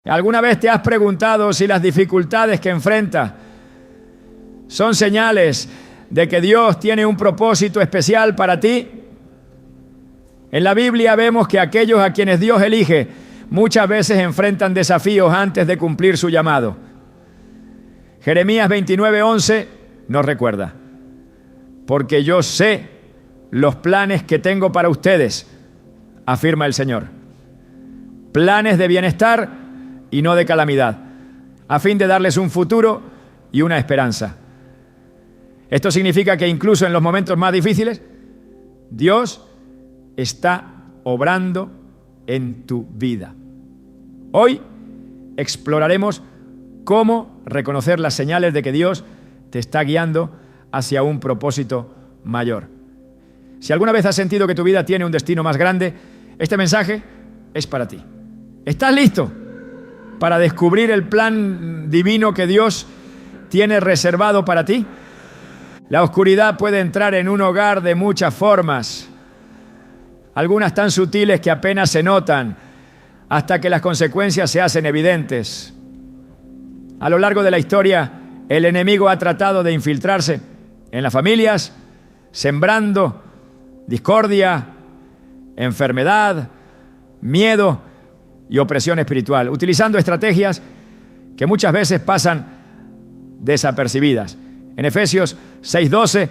¿Alguna vez te has preguntado si las dificultades que enfrentas son señales de que Dios tiene un propósito especial para ti? En la Biblia vemos que aquellos a quienes Dios elige muchas veces enfrentan desafíos antes de cumplir su llamado. Jeremías 29:11 nos recuerda: porque yo sé los planes que tengo para ustedes, afirma el Señor. Planes de bienestar y no de calamidad, a fin de darles un futuro y una esperanza. Esto significa que incluso en los momentos más difíciles, Dios está obrando en tu vida. Hoy exploraremos cómo reconocer las señales de que Dios te está guiando hacia un propósito mayor. Si alguna vez has sentido que tu vida tiene un destino más grande, este mensaje es para ti. ¿Estás listo para descubrir el plan divino que Dios tiene reservado para ti? La oscuridad puede entrar en un hogar de muchas formas, algunas tan sutiles que apenas se notan, hasta que las consecuencias se hacen evidentes. A lo largo de la historia, el enemigo ha tratado de infiltrarse en las familias, sembrando discordia, enfermedad, miedo y opresión espiritual, utilizando estrategias que muchas veces pasan desapercibidas. En Efesios 6:12,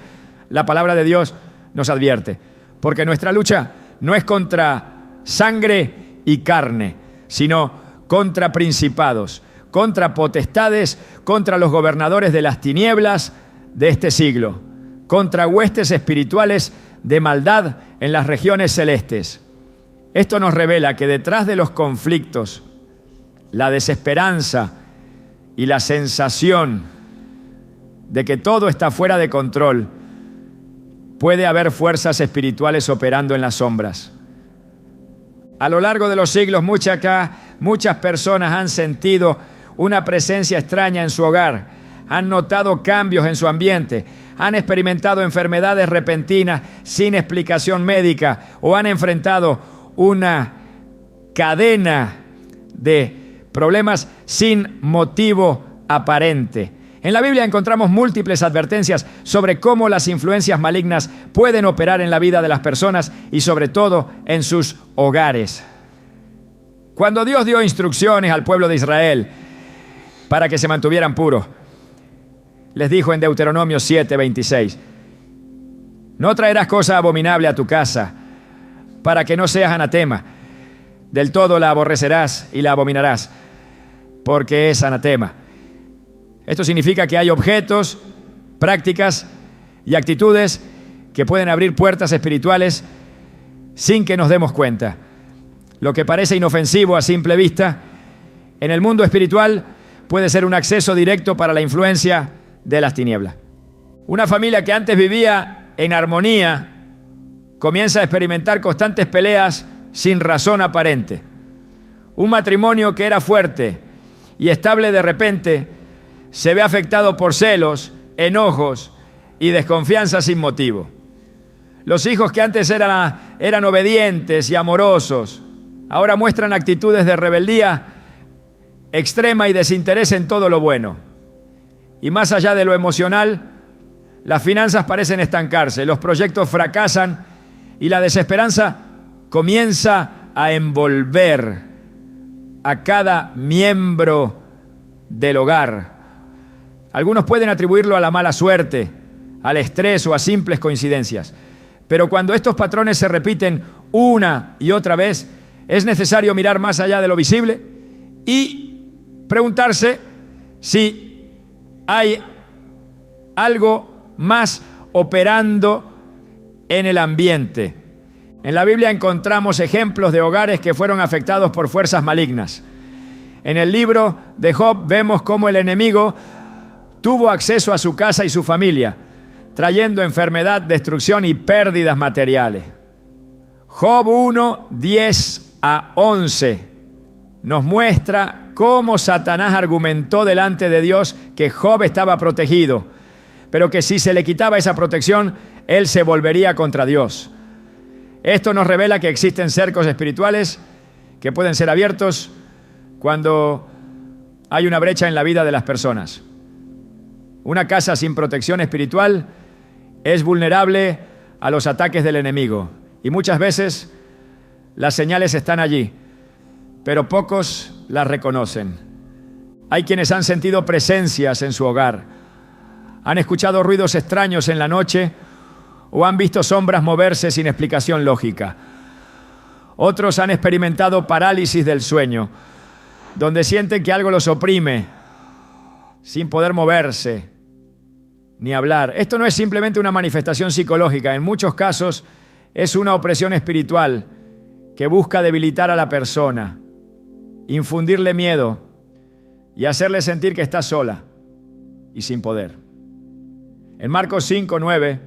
la palabra de Dios nos advierte: porque nuestra lucha no es contra sangre y carne, sino contra principados, contra potestades, contra los gobernadores de las tinieblas de este siglo, contra huestes espirituales de maldad en las regiones celestes. Esto nos revela que detrás de los conflictos, la desesperanza y la sensación de que todo está fuera de control, puede haber fuerzas espirituales operando en las sombras. A lo largo de los siglos, muchas personas han sentido una presencia extraña en su hogar, han notado cambios en su ambiente, han experimentado enfermedades repentinas sin explicación médica o han enfrentado una cadena de problemas sin motivo aparente. En la Biblia encontramos múltiples advertencias sobre cómo las influencias malignas pueden operar en la vida de las personas y sobre todo en sus hogares. Cuando Dios dio instrucciones al pueblo de Israel para que se mantuvieran puros, les dijo en Deuteronomio 7:26: no traerás cosa abominable a tu casa, para que no seas anatema. Del todo la aborrecerás y la abominarás, porque es anatema. Esto significa que hay objetos, prácticas y actitudes que pueden abrir puertas espirituales sin que nos demos cuenta. Lo que parece inofensivo a simple vista, en el mundo espiritual puede ser un acceso directo para la influencia de las tinieblas. Una familia que antes vivía en armonía comienza a experimentar constantes peleas sin razón aparente. Un matrimonio que era fuerte y estable de repente se ve afectado por celos, enojos y desconfianza sin motivo. Los hijos que antes eran obedientes y amorosos, ahora muestran actitudes de rebeldía extrema y desinterés en todo lo bueno. Y más allá de lo emocional, las finanzas parecen estancarse, los proyectos fracasan y la desesperanza comienza a envolver a cada miembro del hogar. Algunos pueden atribuirlo a la mala suerte, al estrés o a simples coincidencias. Pero cuando estos patrones se repiten una y otra vez, es necesario mirar más allá de lo visible y preguntarse si hay algo más operando en el ambiente. En la Biblia encontramos ejemplos de hogares que fueron afectados por fuerzas malignas. En el libro de Job vemos cómo el enemigo tuvo acceso a su casa y su familia, trayendo enfermedad, destrucción y pérdidas materiales. Job 1:10-11 nos muestra cómo Satanás argumentó delante de Dios que Job estaba protegido, pero que si se le quitaba esa protección, él se volvería contra Dios. Esto nos revela que existen cercos espirituales que pueden ser abiertos cuando hay una brecha en la vida de las personas. Una casa sin protección espiritual es vulnerable a los ataques del enemigo. Y muchas veces las señales están allí, pero pocos las reconocen. Hay quienes han sentido presencias en su hogar, han escuchado ruidos extraños en la noche o han visto sombras moverse sin explicación lógica. Otros han experimentado parálisis del sueño, donde sienten que algo los oprime, sin poder moverse ni hablar. Esto no es simplemente una manifestación psicológica, en muchos casos es una opresión espiritual que busca debilitar a la persona, infundirle miedo y hacerle sentir que está sola y sin poder. En Marcos 5:9,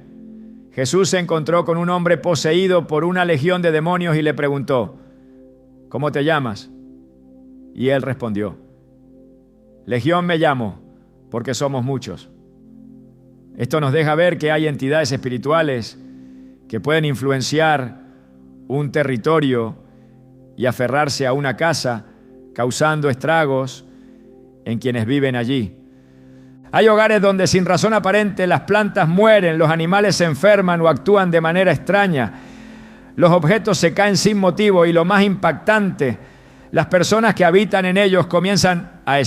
Jesús se encontró con un hombre poseído por una legión de demonios y le preguntó: ¿cómo te llamas? Y él respondió: Legión me llamo, porque somos muchos. Esto nos deja ver que hay entidades espirituales que pueden influenciar un territorio y aferrarse a una casa, causando estragos en quienes viven allí. Hay hogares donde sin razón aparente las plantas mueren, los animales se enferman o actúan de manera extraña, los objetos se caen sin motivo y lo más impactante, las personas que habitan en ellos comienzan a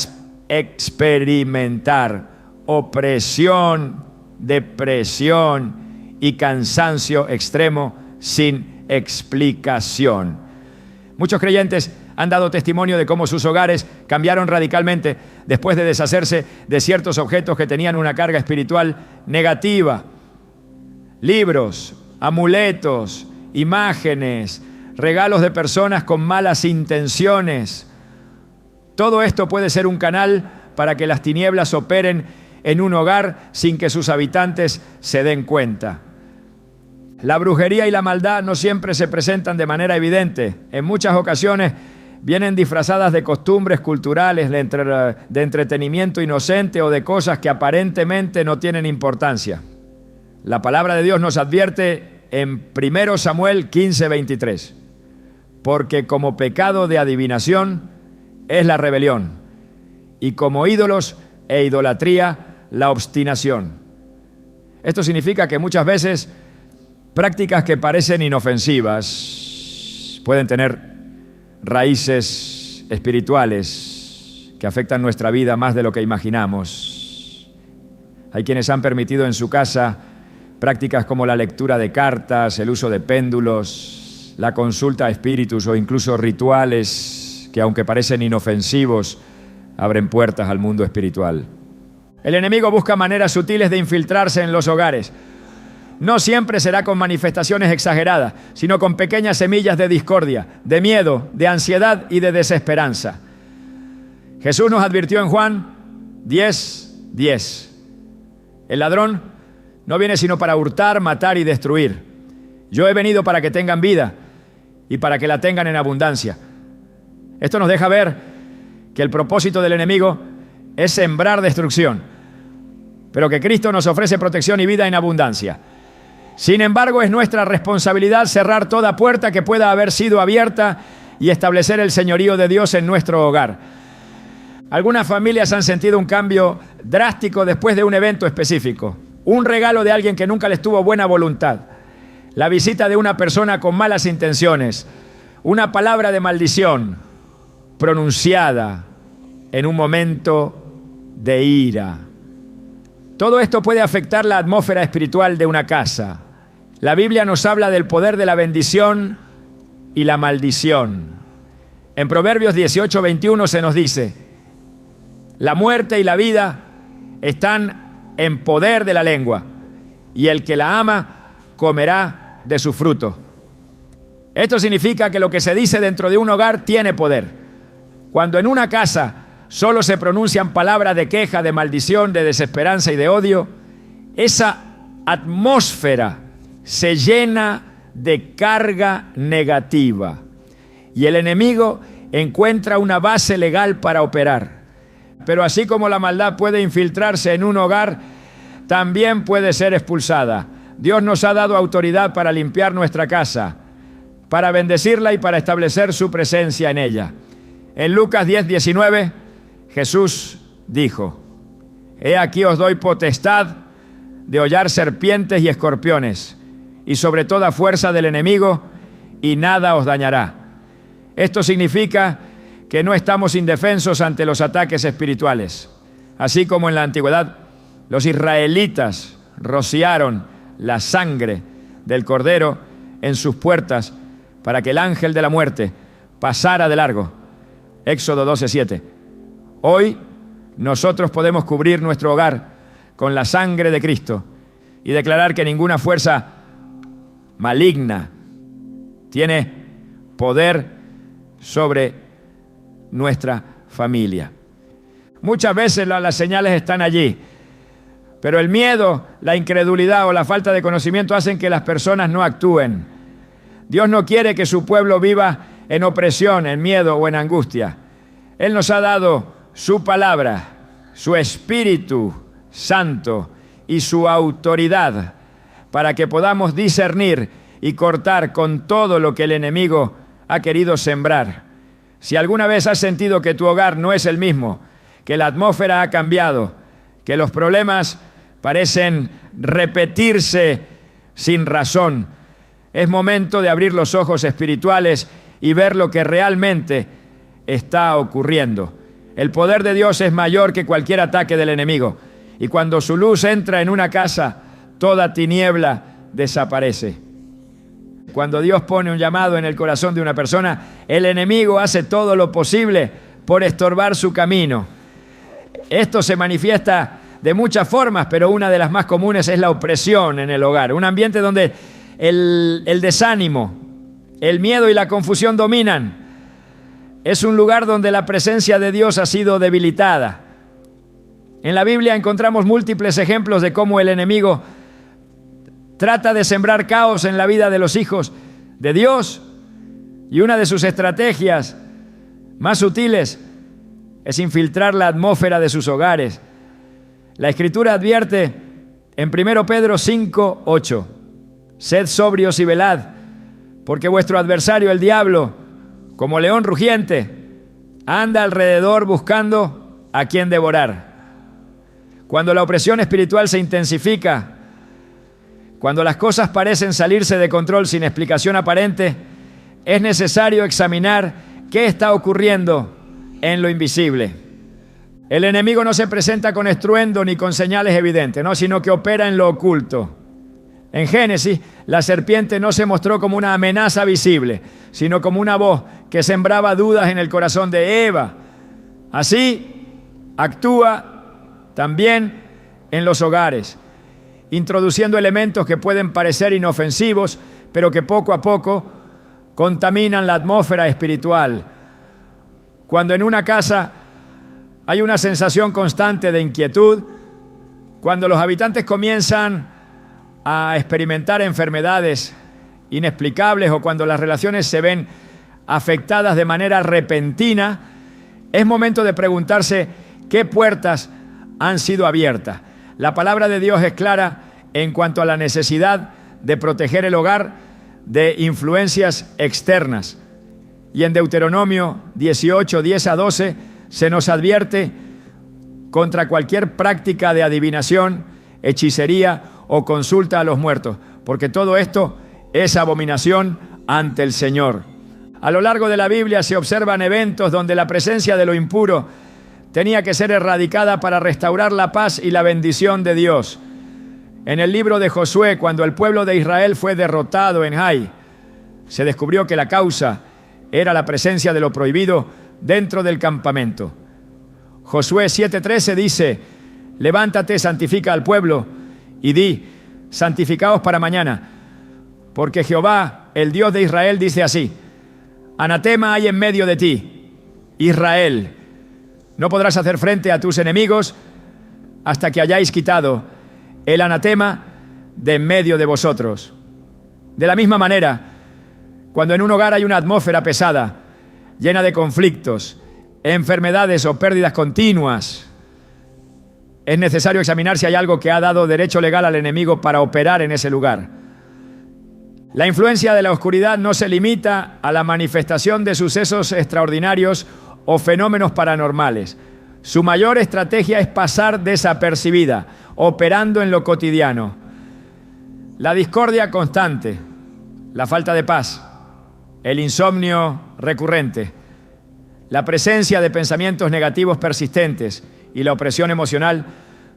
experimentar opresión, depresión y cansancio extremo sin explicación. Muchos creyentes han dado testimonio de cómo sus hogares cambiaron radicalmente después de deshacerse de ciertos objetos que tenían una carga espiritual negativa. Libros, amuletos, imágenes, regalos de personas con malas intenciones. Todo esto puede ser un canal para que las tinieblas operen en un hogar sin que sus habitantes se den cuenta. La brujería y la maldad no siempre se presentan de manera evidente. En muchas ocasiones vienen disfrazadas de costumbres culturales, de entretenimiento inocente o de cosas que aparentemente no tienen importancia. La palabra de Dios nos advierte en 1 Samuel 15:23, porque como pecado de adivinación es la rebelión, y como ídolos e idolatría la obstinación. Esto significa que muchas veces prácticas que parecen inofensivas pueden tener raíces espirituales que afectan nuestra vida más de lo que imaginamos. Hay quienes han permitido en su casa prácticas como la lectura de cartas, el uso de péndulos, la consulta a espíritus o incluso rituales que, aunque parecen inofensivos, abren puertas al mundo espiritual. El enemigo busca maneras sutiles de infiltrarse en los hogares. No siempre será con manifestaciones exageradas, sino con pequeñas semillas de discordia, de miedo, de ansiedad y de desesperanza. Jesús nos advirtió en Juan 10:10. El ladrón no viene sino para hurtar, matar y destruir. Yo he venido para que tengan vida y para que la tengan en abundancia. Esto nos deja ver que el propósito del enemigo es sembrar destrucción, pero que Cristo nos ofrece protección y vida en abundancia. Sin embargo, es nuestra responsabilidad cerrar toda puerta que pueda haber sido abierta y establecer el señorío de Dios en nuestro hogar. Algunas familias han sentido un cambio drástico después de un evento específico. Un regalo de alguien que nunca les tuvo buena voluntad. La visita de una persona con malas intenciones. Una palabra de maldición pronunciada en un momento de ira. Todo esto puede afectar la atmósfera espiritual de una casa. La Biblia nos habla del poder de la bendición y la maldición. En Proverbios 18:21 se nos dice: la muerte y la vida están en poder de la lengua, y el que la ama comerá de su fruto. Esto significa que lo que se dice dentro de un hogar tiene poder. Cuando en una casa solo se pronuncian palabras de queja, de maldición, de desesperanza y de odio, esa atmósfera se llena de carga negativa y el enemigo encuentra una base legal para operar. Pero así como la maldad puede infiltrarse en un hogar, también puede ser expulsada. Dios nos ha dado autoridad para limpiar nuestra casa, para bendecirla y para establecer su presencia en ella. En Lucas 10:19, Jesús dijo: He aquí os doy potestad de hollar serpientes y escorpiones, y sobre toda fuerza del enemigo, y nada os dañará. Esto significa que no estamos indefensos ante los ataques espirituales. Así como en la antigüedad los israelitas rociaron la sangre del cordero en sus puertas para que el ángel de la muerte pasara de largo. Éxodo 12:7. Hoy nosotros podemos cubrir nuestro hogar con la sangre de Cristo y declarar que ninguna fuerza maligna tiene poder sobre nuestra familia. Muchas veces las señales están allí, pero el miedo, la incredulidad o la falta de conocimiento hacen que las personas no actúen. Dios no quiere que su pueblo viva en opresión, en miedo o en angustia. Él nos ha dado su palabra, su Espíritu Santo y su autoridad para que podamos discernir y cortar con todo lo que el enemigo ha querido sembrar. Si alguna vez has sentido que tu hogar no es el mismo, que la atmósfera ha cambiado, que los problemas parecen repetirse sin razón, es momento de abrir los ojos espirituales y ver lo que realmente está ocurriendo. El poder de Dios es mayor que cualquier ataque del enemigo. Y cuando su luz entra en una casa, toda tiniebla desaparece. Cuando Dios pone un llamado en el corazón de una persona, el enemigo hace todo lo posible por estorbar su camino. Esto se manifiesta de muchas formas, pero una de las más comunes es la opresión en el hogar. Un ambiente donde el desánimo, el miedo y la confusión dominan. Es un lugar donde la presencia de Dios ha sido debilitada. En la Biblia encontramos múltiples ejemplos de cómo el enemigo trata de sembrar caos en la vida de los hijos de Dios, y una de sus estrategias más sutiles es infiltrar la atmósfera de sus hogares. La Escritura advierte en 1 Pedro 5:8: Sed sobrios y velad, porque vuestro adversario el diablo, como león rugiente, anda alrededor buscando a quien devorar. Cuando la opresión espiritual se intensifica, cuando las cosas parecen salirse de control sin explicación aparente, es necesario examinar qué está ocurriendo en lo invisible. El enemigo no se presenta con estruendo ni con señales evidentes, ¿no?, sino que opera en lo oculto. En Génesis, la serpiente no se mostró como una amenaza visible, sino como una voz que sembraba dudas en el corazón de Eva. Así actúa también en los hogares, introduciendo elementos que pueden parecer inofensivos, pero que poco a poco contaminan la atmósfera espiritual. Cuando en una casa hay una sensación constante de inquietud, cuando los habitantes comienzan a experimentar enfermedades inexplicables o cuando las relaciones se ven afectadas de manera repentina, es momento de preguntarse qué puertas han sido abiertas. La palabra de Dios es clara en cuanto a la necesidad de proteger el hogar de influencias externas. Y en Deuteronomio 18, 10-12, se nos advierte contra cualquier práctica de adivinación, hechicería o consulta a los muertos, porque todo esto es abominación ante el Señor. A lo largo de la Biblia se observan eventos donde la presencia de lo impuro tenía que ser erradicada para restaurar la paz y la bendición de Dios. En el libro de Josué, cuando el pueblo de Israel fue derrotado en Ai, se descubrió que la causa era la presencia de lo prohibido dentro del campamento. Josué 7:13 dice: levántate, santifica al pueblo y di: santificaos para mañana, porque Jehová, el Dios de Israel, dice así: anatema hay en medio de ti, Israel. No podrás hacer frente a tus enemigos hasta que hayáis quitado el anatema de en medio de vosotros. De la misma manera, cuando en un hogar hay una atmósfera pesada, llena de conflictos, enfermedades o pérdidas continuas, es necesario examinar si hay algo que ha dado derecho legal al enemigo para operar en ese lugar. La influencia de la oscuridad no se limita a la manifestación de sucesos extraordinarios o fenómenos paranormales. Su mayor estrategia es pasar desapercibida, operando en lo cotidiano. La discordia constante, la falta de paz, el insomnio recurrente, la presencia de pensamientos negativos persistentes y la opresión emocional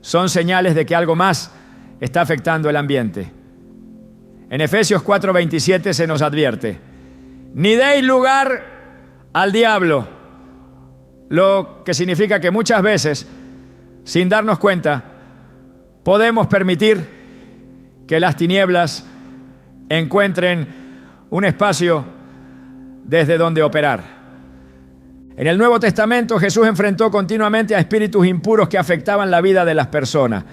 son señales de que algo más está afectando el ambiente. En Efesios 4:27 se nos advierte: ni deis lugar al diablo, lo que significa que muchas veces, sin darnos cuenta, podemos permitir que las tinieblas encuentren un espacio desde donde operar. En el Nuevo Testamento Jesús enfrentó continuamente a espíritus impuros que afectaban la vida de las personas.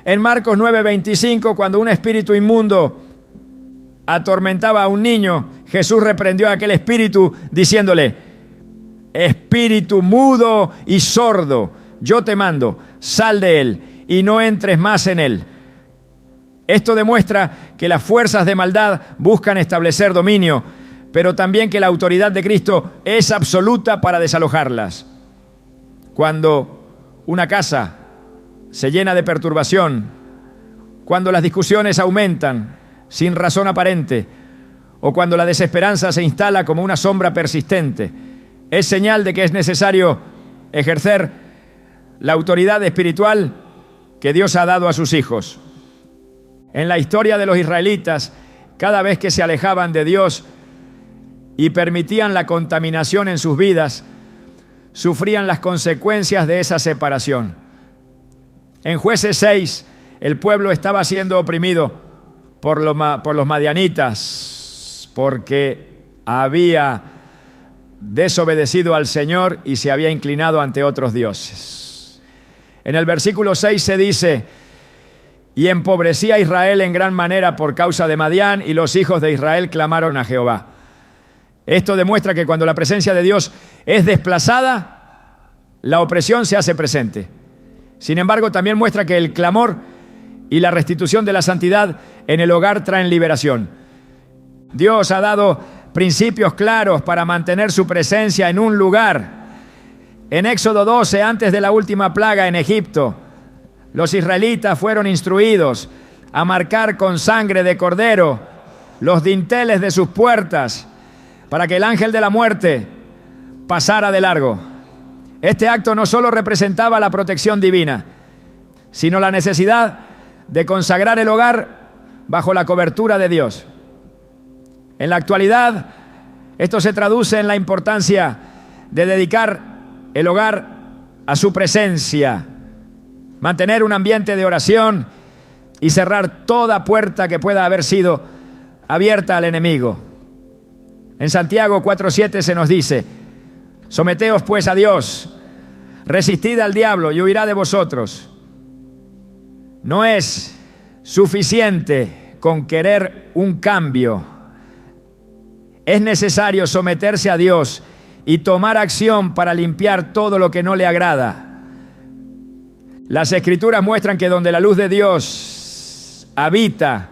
En Marcos 9:25, cuando un espíritu inmundo atormentaba a un niño, Jesús reprendió a aquel espíritu diciéndole: espíritu mudo y sordo, yo te mando, sal de él y no entres más en él. Esto demuestra que las fuerzas de maldad buscan establecer dominio, pero también que la autoridad de Cristo es absoluta para desalojarlas. Cuando una casa se llena de perturbación, cuando las discusiones aumentan sin razón aparente, o cuando la desesperanza se instala como una sombra persistente, es señal de que es necesario ejercer la autoridad espiritual que Dios ha dado a sus hijos. En la historia de los israelitas, cada vez que se alejaban de Dios y permitían la contaminación en sus vidas, sufrían las consecuencias de esa separación. En Jueces 6, el pueblo estaba siendo oprimido por los madianitas, porque había desobedecido al Señor y se había inclinado ante otros dioses. En el versículo 6 se dice: y empobrecía a Israel en gran manera por causa de Madián, y los hijos de Israel clamaron a Jehová. Esto demuestra que cuando la presencia de Dios es desplazada, la opresión se hace presente. Sin embargo, también muestra que el clamor y la restitución de la santidad en el hogar traen liberación. Dios ha dado principios claros para mantener su presencia en un lugar. En Éxodo 12, antes de la última plaga en Egipto, los israelitas fueron instruidos a marcar con sangre de cordero los dinteles de sus puertas para que el ángel de la muerte pasara de largo. Este acto no solo representaba la protección divina, sino la necesidad de consagrar el hogar bajo la cobertura de Dios. En la actualidad, esto se traduce en la importancia de dedicar el hogar a su presencia, mantener un ambiente de oración y cerrar toda puerta que pueda haber sido abierta al enemigo. En Santiago 4:7 se nos dice: someteos pues a Dios, resistid al diablo y huirá de vosotros. No es suficiente con querer un cambio. Es necesario someterse a Dios y tomar acción para limpiar todo lo que no le agrada. Las Escrituras muestran que donde la luz de Dios habita,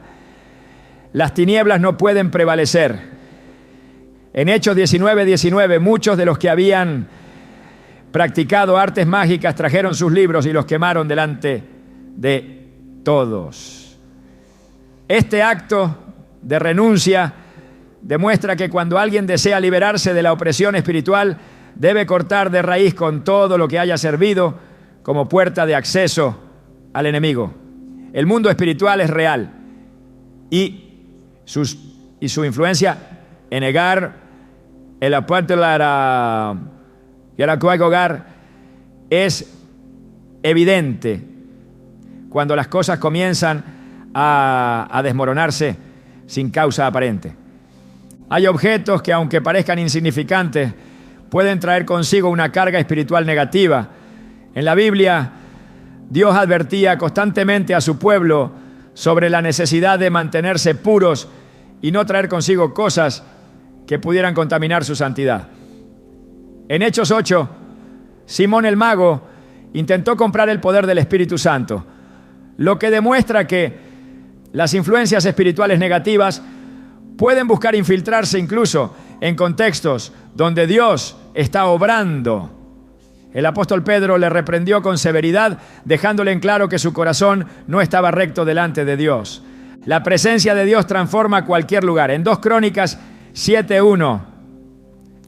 las tinieblas no pueden prevalecer. En Hechos 19:19, muchos de los que habían practicado artes mágicas trajeron sus libros y los quemaron delante de todos. Este acto de renuncia demuestra que cuando alguien desea liberarse de la opresión espiritual, debe cortar de raíz con todo lo que haya servido como puerta de acceso al enemigo. El mundo espiritual es real y su influencia en negar el apuerto y el hogar es evidente cuando las cosas comienzan a desmoronarse sin causa aparente. Hay objetos que, aunque parezcan insignificantes, pueden traer consigo una carga espiritual negativa. En la Biblia, Dios advertía constantemente a su pueblo sobre la necesidad de mantenerse puros y no traer consigo cosas que pudieran contaminar su santidad. En Hechos 8, Simón el mago intentó comprar el poder del Espíritu Santo, lo que demuestra que las influencias espirituales negativas pueden buscar infiltrarse incluso en contextos donde Dios está obrando. El apóstol Pedro le reprendió con severidad, dejándole en claro que su corazón no estaba recto delante de Dios. La presencia de Dios transforma cualquier lugar. En 2 Crónicas 7:1,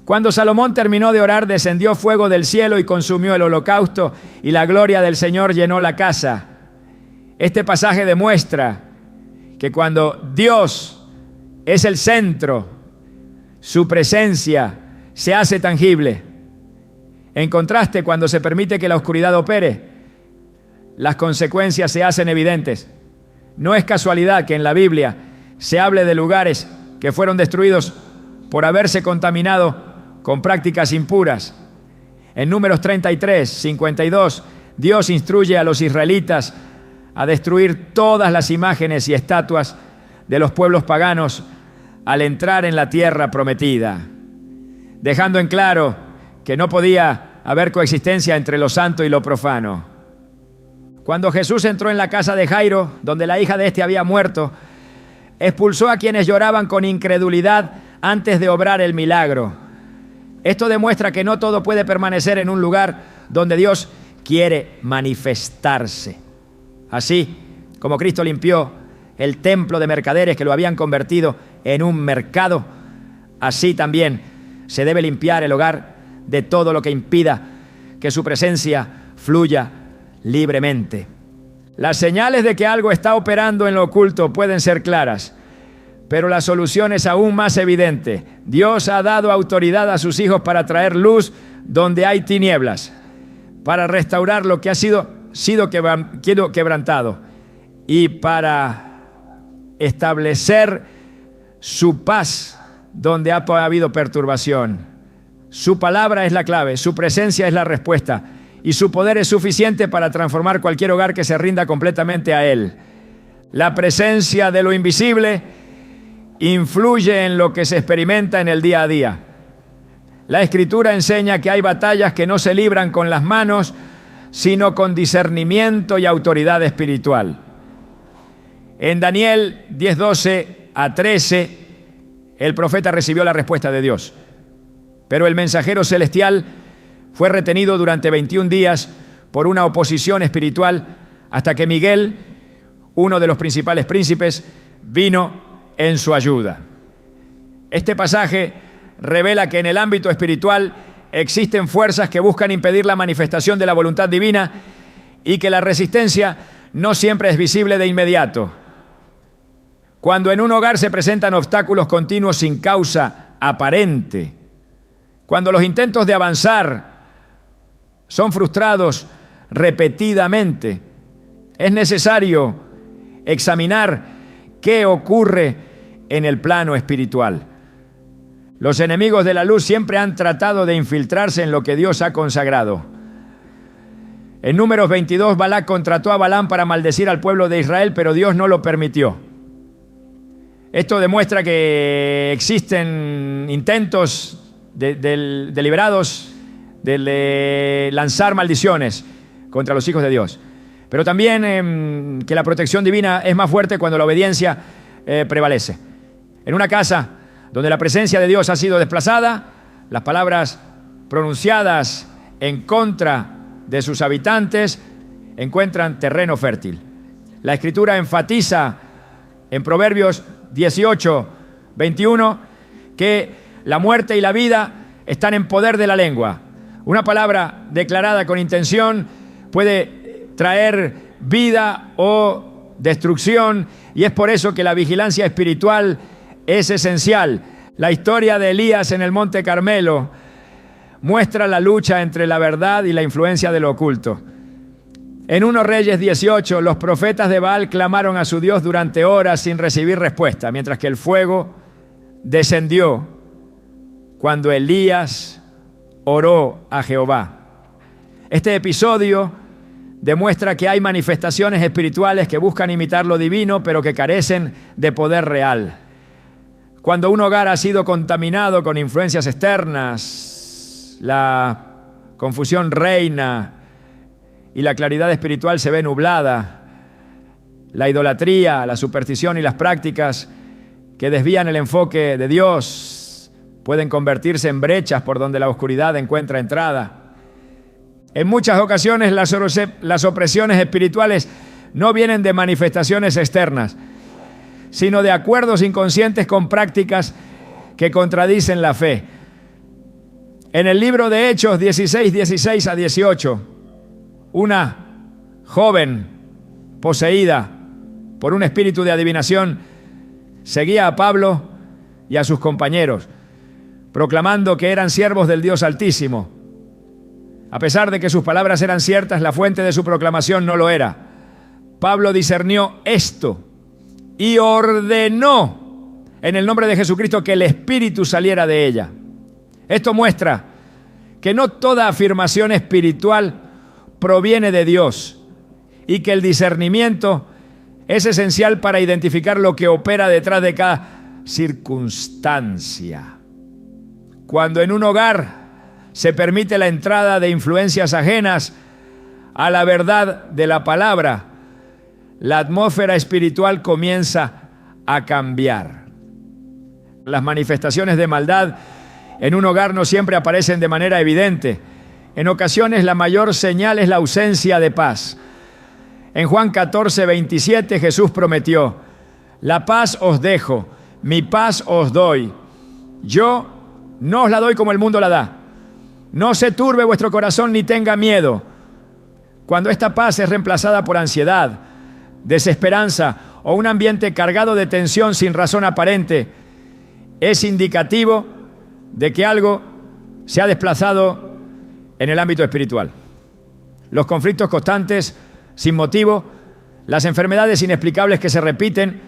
cuando Salomón terminó de orar, descendió fuego del cielo y consumió el holocausto, y la gloria del Señor llenó la casa. Este pasaje demuestra que cuando Dios es el centro, su presencia se hace tangible. En contraste, cuando se permite que la oscuridad opere, las consecuencias se hacen evidentes. No es casualidad que en la Biblia se hable de lugares que fueron destruidos por haberse contaminado con prácticas impuras. En Números 33, 52, Dios instruye a los israelitas a destruir todas las imágenes y estatuas de los pueblos paganos al entrar en la tierra prometida, dejando en claro que no podía haber coexistencia entre lo santo y lo profano. Cuando Jesús entró en la casa de Jairo, donde la hija de este había muerto, expulsó a quienes lloraban con incredulidad antes de obrar el milagro. Esto demuestra que no todo puede permanecer en un lugar donde Dios quiere manifestarse. Así como Cristo limpió el templo de mercaderes que lo habían convertido en un mercado, así también se debe limpiar el hogar de todo lo que impida que su presencia fluya libremente. Las señales de que algo está operando en lo oculto pueden ser claras, pero la solución es aún más evidente. Dios ha dado autoridad a sus hijos para traer luz donde hay tinieblas, para restaurar lo que ha sido quebrantado y para establecer su paz donde ha habido perturbación. Su palabra es la clave, su presencia es la respuesta y su poder es suficiente para transformar cualquier hogar que se rinda completamente a Él. La presencia de lo invisible influye en lo que se experimenta en el día a día. La Escritura enseña que hay batallas que no se libran con las manos, sino con discernimiento y autoridad espiritual. En Daniel 10:12 a 13, el profeta recibió la respuesta de Dios. Pero el mensajero celestial fue retenido durante 21 días por una oposición espiritual hasta que Miguel, uno de los principales príncipes, vino en su ayuda. Este pasaje revela que en el ámbito espiritual existen fuerzas que buscan impedir la manifestación de la voluntad divina y que la resistencia no siempre es visible de inmediato. Cuando en un hogar se presentan obstáculos continuos sin causa aparente, cuando los intentos de avanzar son frustrados repetidamente, es necesario examinar qué ocurre en el plano espiritual. Los enemigos de la luz siempre han tratado de infiltrarse en lo que Dios ha consagrado. En Números 22, Balac contrató a Balaam para maldecir al pueblo de Israel, pero Dios no lo permitió. Esto demuestra que existen intentos deliberados de lanzar maldiciones contra los hijos de Dios. Pero también que la protección divina es más fuerte cuando la obediencia prevalece. En una casa donde la presencia de Dios ha sido desplazada, las palabras pronunciadas en contra de sus habitantes encuentran terreno fértil. La Escritura enfatiza en Proverbios 18, 21, que la muerte y la vida están en poder de la lengua. Una palabra declarada con intención puede traer vida o destrucción, y es por eso que la vigilancia espiritual es esencial. La historia de Elías en el Monte Carmelo muestra la lucha entre la verdad y la influencia de lo oculto. En 1 Reyes 18, los profetas de Baal clamaron a su Dios durante horas sin recibir respuesta, mientras que el fuego descendió cuando Elías oró a Jehová. Este episodio demuestra que hay manifestaciones espirituales que buscan imitar lo divino, pero que carecen de poder real. Cuando un hogar ha sido contaminado con influencias externas, la confusión reina y la claridad espiritual se ve nublada. La idolatría, la superstición y las prácticas que desvían el enfoque de Dios pueden convertirse en brechas por donde la oscuridad encuentra entrada. En muchas ocasiones las opresiones espirituales no vienen de manifestaciones externas, sino de acuerdos inconscientes con prácticas que contradicen la fe. En el libro de Hechos 16 a 18, una joven poseída por un espíritu de adivinación seguía a Pablo y a sus compañeros, proclamando que eran siervos del Dios Altísimo. A pesar de que sus palabras eran ciertas, la fuente de su proclamación no lo era. Pablo discernió esto y ordenó en el nombre de Jesucristo que el espíritu saliera de ella. Esto muestra que no toda afirmación espiritual proviene de Dios y que el discernimiento es esencial para identificar lo que opera detrás de cada circunstancia. Cuando en un hogar se permite la entrada de influencias ajenas a la verdad de la palabra, la atmósfera espiritual comienza a cambiar. Las manifestaciones de maldad en un hogar no siempre aparecen de manera evidente. En ocasiones la mayor señal es la ausencia de paz. En Juan 14:27 Jesús prometió: la paz os dejo, mi paz os doy. Yo no os la doy como el mundo la da. No se turbe vuestro corazón ni tenga miedo. Cuando esta paz es reemplazada por ansiedad, desesperanza o un ambiente cargado de tensión sin razón aparente, es indicativo de que algo se ha desplazado en el ámbito espiritual. Los conflictos constantes, sin motivo, las enfermedades inexplicables que se repiten,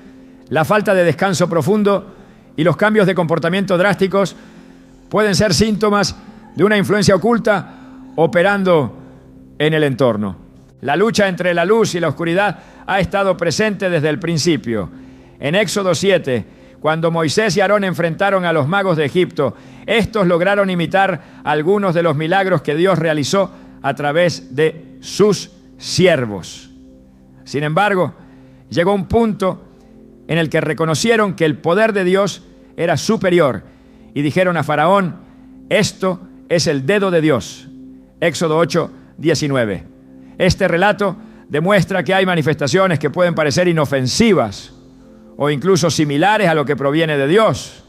la falta de descanso profundo y los cambios de comportamiento drásticos pueden ser síntomas de una influencia oculta operando en el entorno. La lucha entre la luz y la oscuridad ha estado presente desde el principio. En Éxodo 7, cuando Moisés y Aarón enfrentaron a los magos de Egipto, estos lograron imitar algunos de los milagros que Dios realizó a través de sus siervos. Sin embargo, llegó un punto en el que reconocieron que el poder de Dios era superior y dijeron a Faraón: esto es el dedo de Dios. Éxodo 8:19. Este relato demuestra que hay manifestaciones que pueden parecer inofensivas o incluso similares a lo que proviene de Dios,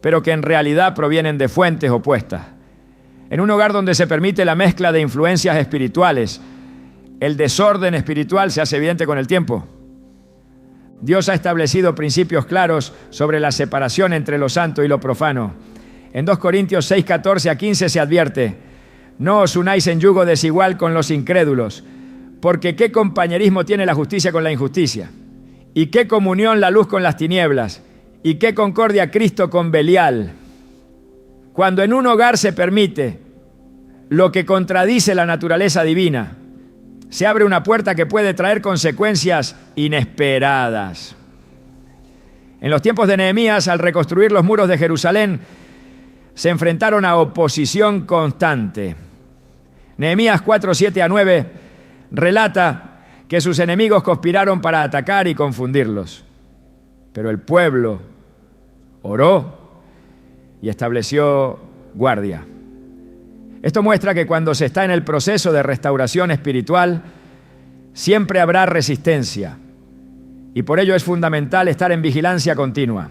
pero que en realidad provienen de fuentes opuestas. En un hogar donde se permite la mezcla de influencias espirituales, el desorden espiritual se hace evidente con el tiempo. Dios ha establecido principios claros sobre la separación entre lo santo y lo profano. En 2 Corintios 6:14-15 se advierte: no os unáis en yugo desigual con los incrédulos, porque ¿qué compañerismo tiene la justicia con la injusticia? ¿Y qué comunión la luz con las tinieblas? ¿Y qué concordia Cristo con Belial? Cuando en un hogar se permite lo que contradice la naturaleza divina, se abre una puerta que puede traer consecuencias inesperadas. En los tiempos de Nehemías, al reconstruir los muros de Jerusalén, se enfrentaron a oposición constante. Nehemías 4:7-9 relata que sus enemigos conspiraron para atacar y confundirlos. Pero el pueblo oró y estableció guardia. Esto muestra que cuando se está en el proceso de restauración espiritual, siempre habrá resistencia. Y por ello es fundamental estar en vigilancia continua.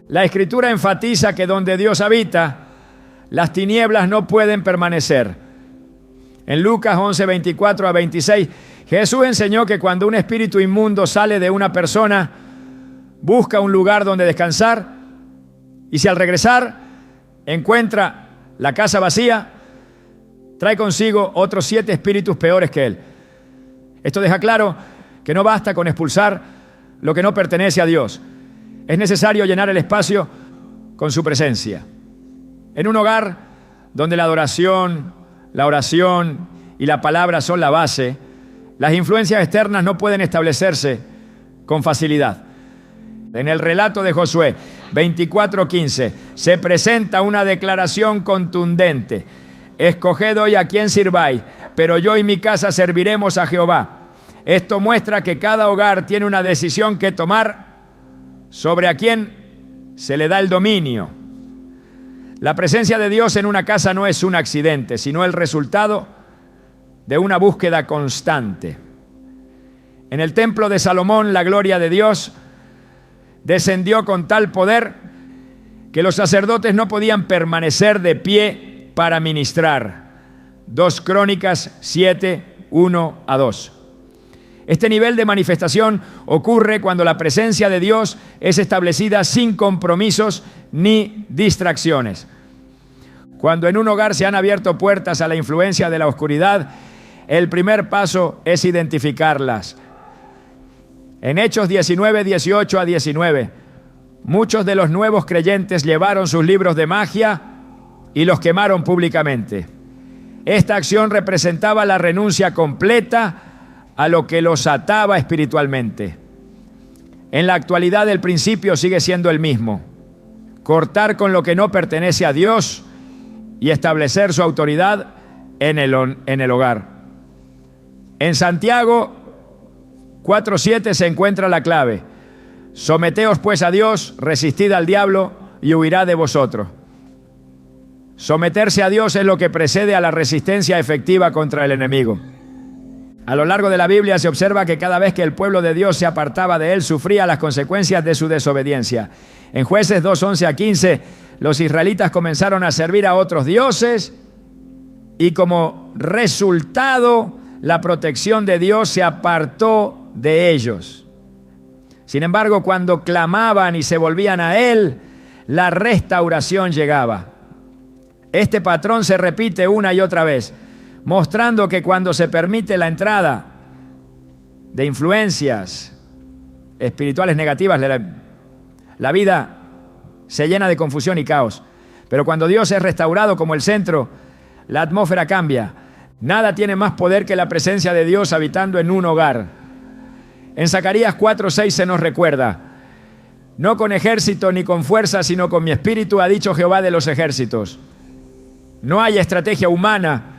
La Escritura enfatiza que donde Dios habita, las tinieblas no pueden permanecer. En Lucas 11:24-26, Jesús enseñó que cuando un espíritu inmundo sale de una persona, busca un lugar donde descansar, y si al regresar encuentra la casa vacía, trae consigo otros 7 espíritus peores que él. Esto deja claro que no basta con expulsar lo que no pertenece a Dios. Es necesario llenar el espacio con su presencia. En un hogar donde la adoración, la oración y la palabra son la base, las influencias externas no pueden establecerse con facilidad. En el relato de Josué 24:15 se presenta una declaración contundente: escoged hoy a quién sirváis, pero yo y mi casa serviremos a Jehová. Esto muestra que cada hogar tiene una decisión que tomar sobre a quién se le da el dominio. La presencia de Dios en una casa no es un accidente, sino el resultado de una búsqueda constante. En el templo de Salomón, la gloria de Dios descendió con tal poder que los sacerdotes no podían permanecer de pie para ministrar. 2 Crónicas 7, 1 a 2. Este nivel de manifestación ocurre cuando la presencia de Dios es establecida sin compromisos ni distracciones. Cuando en un hogar se han abierto puertas a la influencia de la oscuridad, el primer paso es identificarlas. En Hechos 19, 18 a 19, muchos de los nuevos creyentes llevaron sus libros de magia y los quemaron públicamente. Esta acción representaba la renuncia completa a lo que los ataba espiritualmente. En la actualidad el principio sigue siendo el mismo: cortar con lo que no pertenece a Dios y establecer su autoridad en el hogar. En Santiago 4:7 se encuentra la clave: someteos pues a Dios, resistid al diablo y huirá de vosotros. Someterse a Dios es lo que precede a la resistencia efectiva contra el enemigo. A lo largo de la Biblia se observa que cada vez que el pueblo de Dios se apartaba de él, sufría las consecuencias de su desobediencia. En Jueces 2:11 a 15, los israelitas comenzaron a servir a otros dioses y como resultado, la protección de Dios se apartó de ellos. Sin embargo, cuando clamaban y se volvían a él, la restauración llegaba. Este patrón se repite una y otra vez, mostrando que cuando se permite la entrada de influencias espirituales negativas, la vida se llena de confusión y caos. Pero cuando Dios es restaurado como el centro, la atmósfera cambia. Nada tiene más poder que la presencia de Dios habitando en un hogar. En Zacarías 4:6 se nos recuerda: no con ejército ni con fuerza, sino con mi espíritu, ha dicho Jehová de los ejércitos. No hay estrategia humana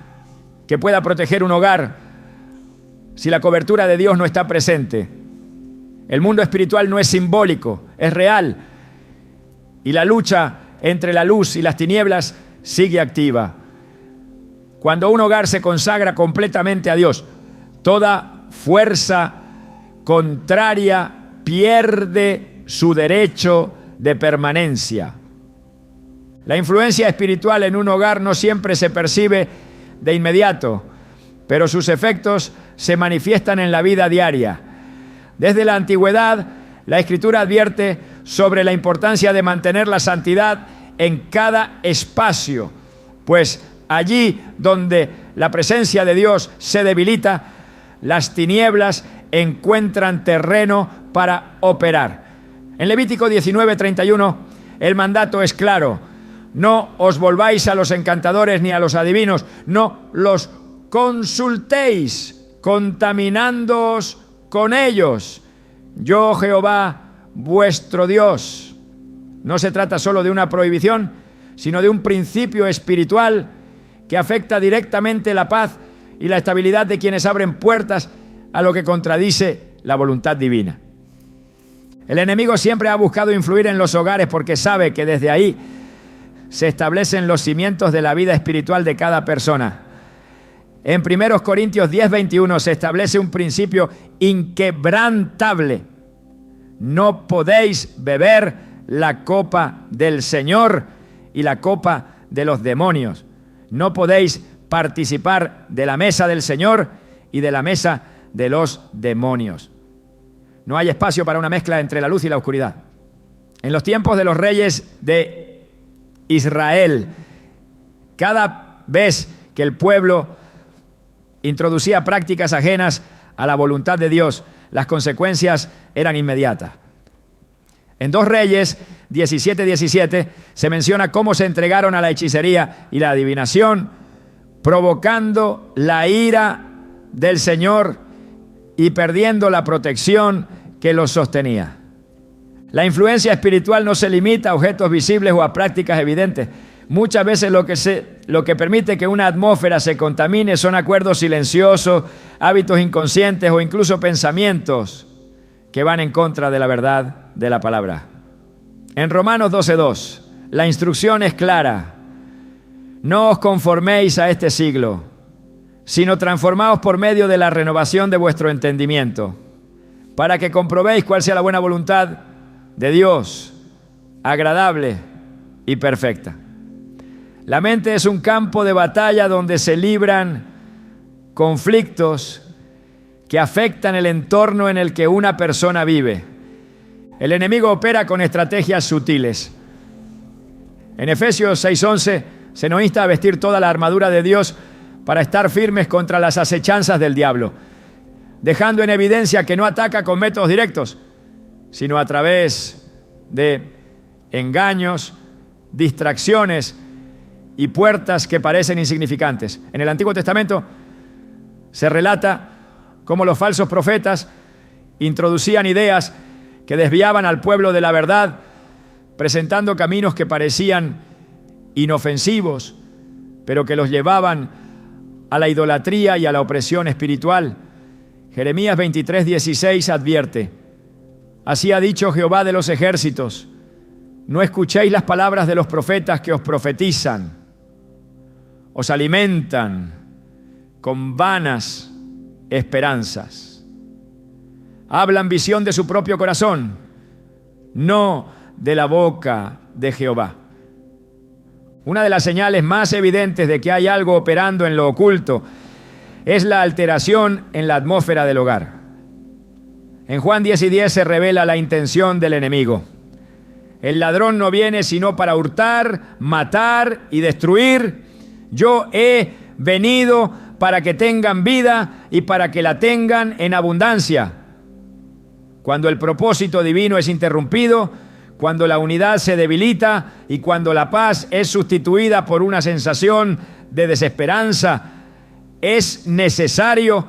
que pueda proteger un hogar si la cobertura de Dios no está presente. El mundo espiritual no es simbólico, es real. Y la lucha entre la luz y las tinieblas sigue activa. Cuando un hogar se consagra completamente a Dios, toda fuerza contraria pierde su derecho de permanencia. La influencia espiritual en un hogar no siempre se percibe de inmediato, pero sus efectos se manifiestan en la vida diaria. Desde la antigüedad, la Escritura advierte sobre la importancia de mantener la santidad en cada espacio, pues allí donde la presencia de Dios se debilita, las tinieblas encuentran terreno para operar. En Levítico 19:31, el mandato es claro: no os volváis a los encantadores ni a los adivinos, no los consultéis, contaminándoos con ellos. Yo, Jehová, vuestro Dios. No se trata solo de una prohibición, sino de un principio espiritual que afecta directamente la paz y la estabilidad de quienes abren puertas a lo que contradice la voluntad divina. El enemigo siempre ha buscado influir en los hogares porque sabe que desde ahí se establecen los cimientos de la vida espiritual de cada persona. En 1 Corintios 10:21 se establece un principio inquebrantable: no podéis beber la copa del Señor y la copa de los demonios. No podéis participar de la mesa del Señor y de la mesa de los demonios. No hay espacio para una mezcla entre la luz y la oscuridad. En los tiempos de los reyes de Israel, cada vez que el pueblo introducía prácticas ajenas a la voluntad de Dios, las consecuencias eran inmediatas. En 2 Reyes 17:17 se menciona cómo se entregaron a la hechicería y la adivinación, provocando la ira del Señor y perdiendo la protección que los sostenía. La influencia espiritual no se limita a objetos visibles o a prácticas evidentes. Muchas veces lo que permite que una atmósfera se contamine son acuerdos silenciosos, hábitos inconscientes o incluso pensamientos que van en contra de la verdad de la palabra. En Romanos 12:2, La instrucción es clara. No os conforméis a este siglo, sino transformaos por medio de la renovación de vuestro entendimiento, para que comprobéis cuál sea la buena voluntad de Dios, agradable y perfecta. La mente es un campo de batalla donde se libran conflictos que afectan el entorno en el que una persona vive. El enemigo opera con estrategias sutiles. En Efesios 6:11 se nos insta a vestir toda la armadura de Dios para estar firmes contra las acechanzas del diablo, dejando en evidencia que no ataca con métodos directos, sino a través de engaños, distracciones y puertas que parecen insignificantes. En el Antiguo Testamento se relata cómo los falsos profetas introducían ideas que desviaban al pueblo de la verdad, presentando caminos que parecían inofensivos, pero que los llevaban a la idolatría y a la opresión espiritual. Jeremías 23:16 advierte: así ha dicho Jehová de los ejércitos, no escuchéis las palabras de los profetas que os profetizan, os alimentan con vanas esperanzas. Hablan visión de su propio corazón, no de la boca de Jehová. Una de las señales más evidentes de que hay algo operando en lo oculto es la alteración en la atmósfera del hogar. En Juan 10:10 se revela la intención del enemigo. El ladrón no viene sino para hurtar, matar y destruir. Yo he venido para que tengan vida y para que la tengan en abundancia. Cuando el propósito divino es interrumpido, cuando la unidad se debilita y cuando la paz es sustituida por una sensación de desesperanza, es necesario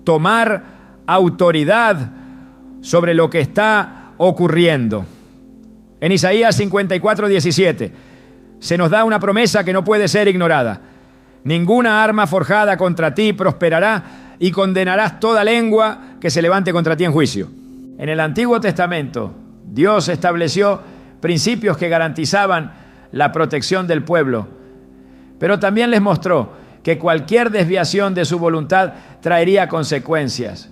tomar autoridad sobre lo que está ocurriendo. En Isaías 54:17 se nos da una promesa que no puede ser ignorada. Ninguna arma forjada contra ti prosperará y condenarás toda lengua que se levante contra ti en juicio. En el Antiguo Testamento, Dios estableció principios que garantizaban la protección del pueblo, pero también les mostró que cualquier desviación de su voluntad traería consecuencias.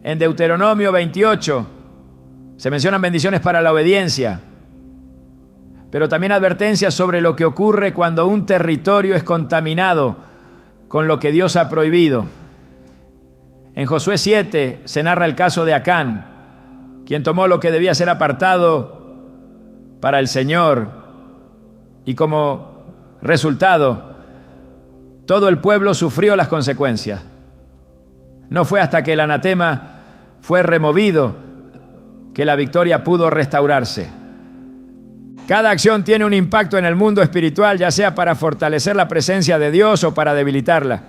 En Deuteronomio 28 se mencionan bendiciones para la obediencia, pero también advertencias sobre lo que ocurre cuando un territorio es contaminado con lo que Dios ha prohibido. En Josué 7 se narra el caso de Acán, quien tomó lo que debía ser apartado para el Señor, y como resultado, todo el pueblo sufrió las consecuencias. No fue hasta que el anatema fue removido que la victoria pudo restaurarse. Cada acción tiene un impacto en el mundo espiritual, ya sea para fortalecer la presencia de Dios o para debilitarla.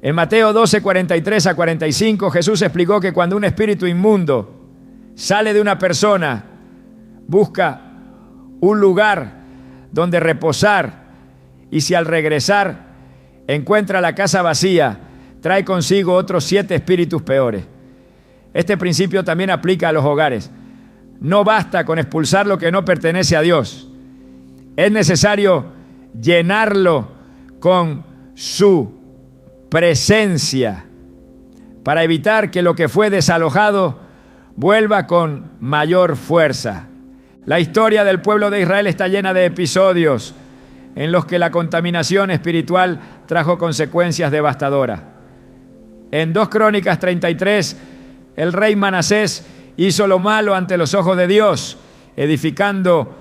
En Mateo 12:43-45, Jesús explicó que cuando un espíritu inmundo sale de una persona, busca un lugar donde reposar, y si al regresar encuentra la casa vacía, trae consigo otros 7 espíritus peores. Este principio también aplica a los hogares. No basta con expulsar lo que no pertenece a Dios. Es necesario llenarlo con su presencia para evitar que lo que fue desalojado vuelva con mayor fuerza. La historia del pueblo de Israel está llena de episodios en los que la contaminación espiritual trajo consecuencias devastadoras. En 2 Crónicas 33, el rey Manasés hizo lo malo ante los ojos de Dios, edificando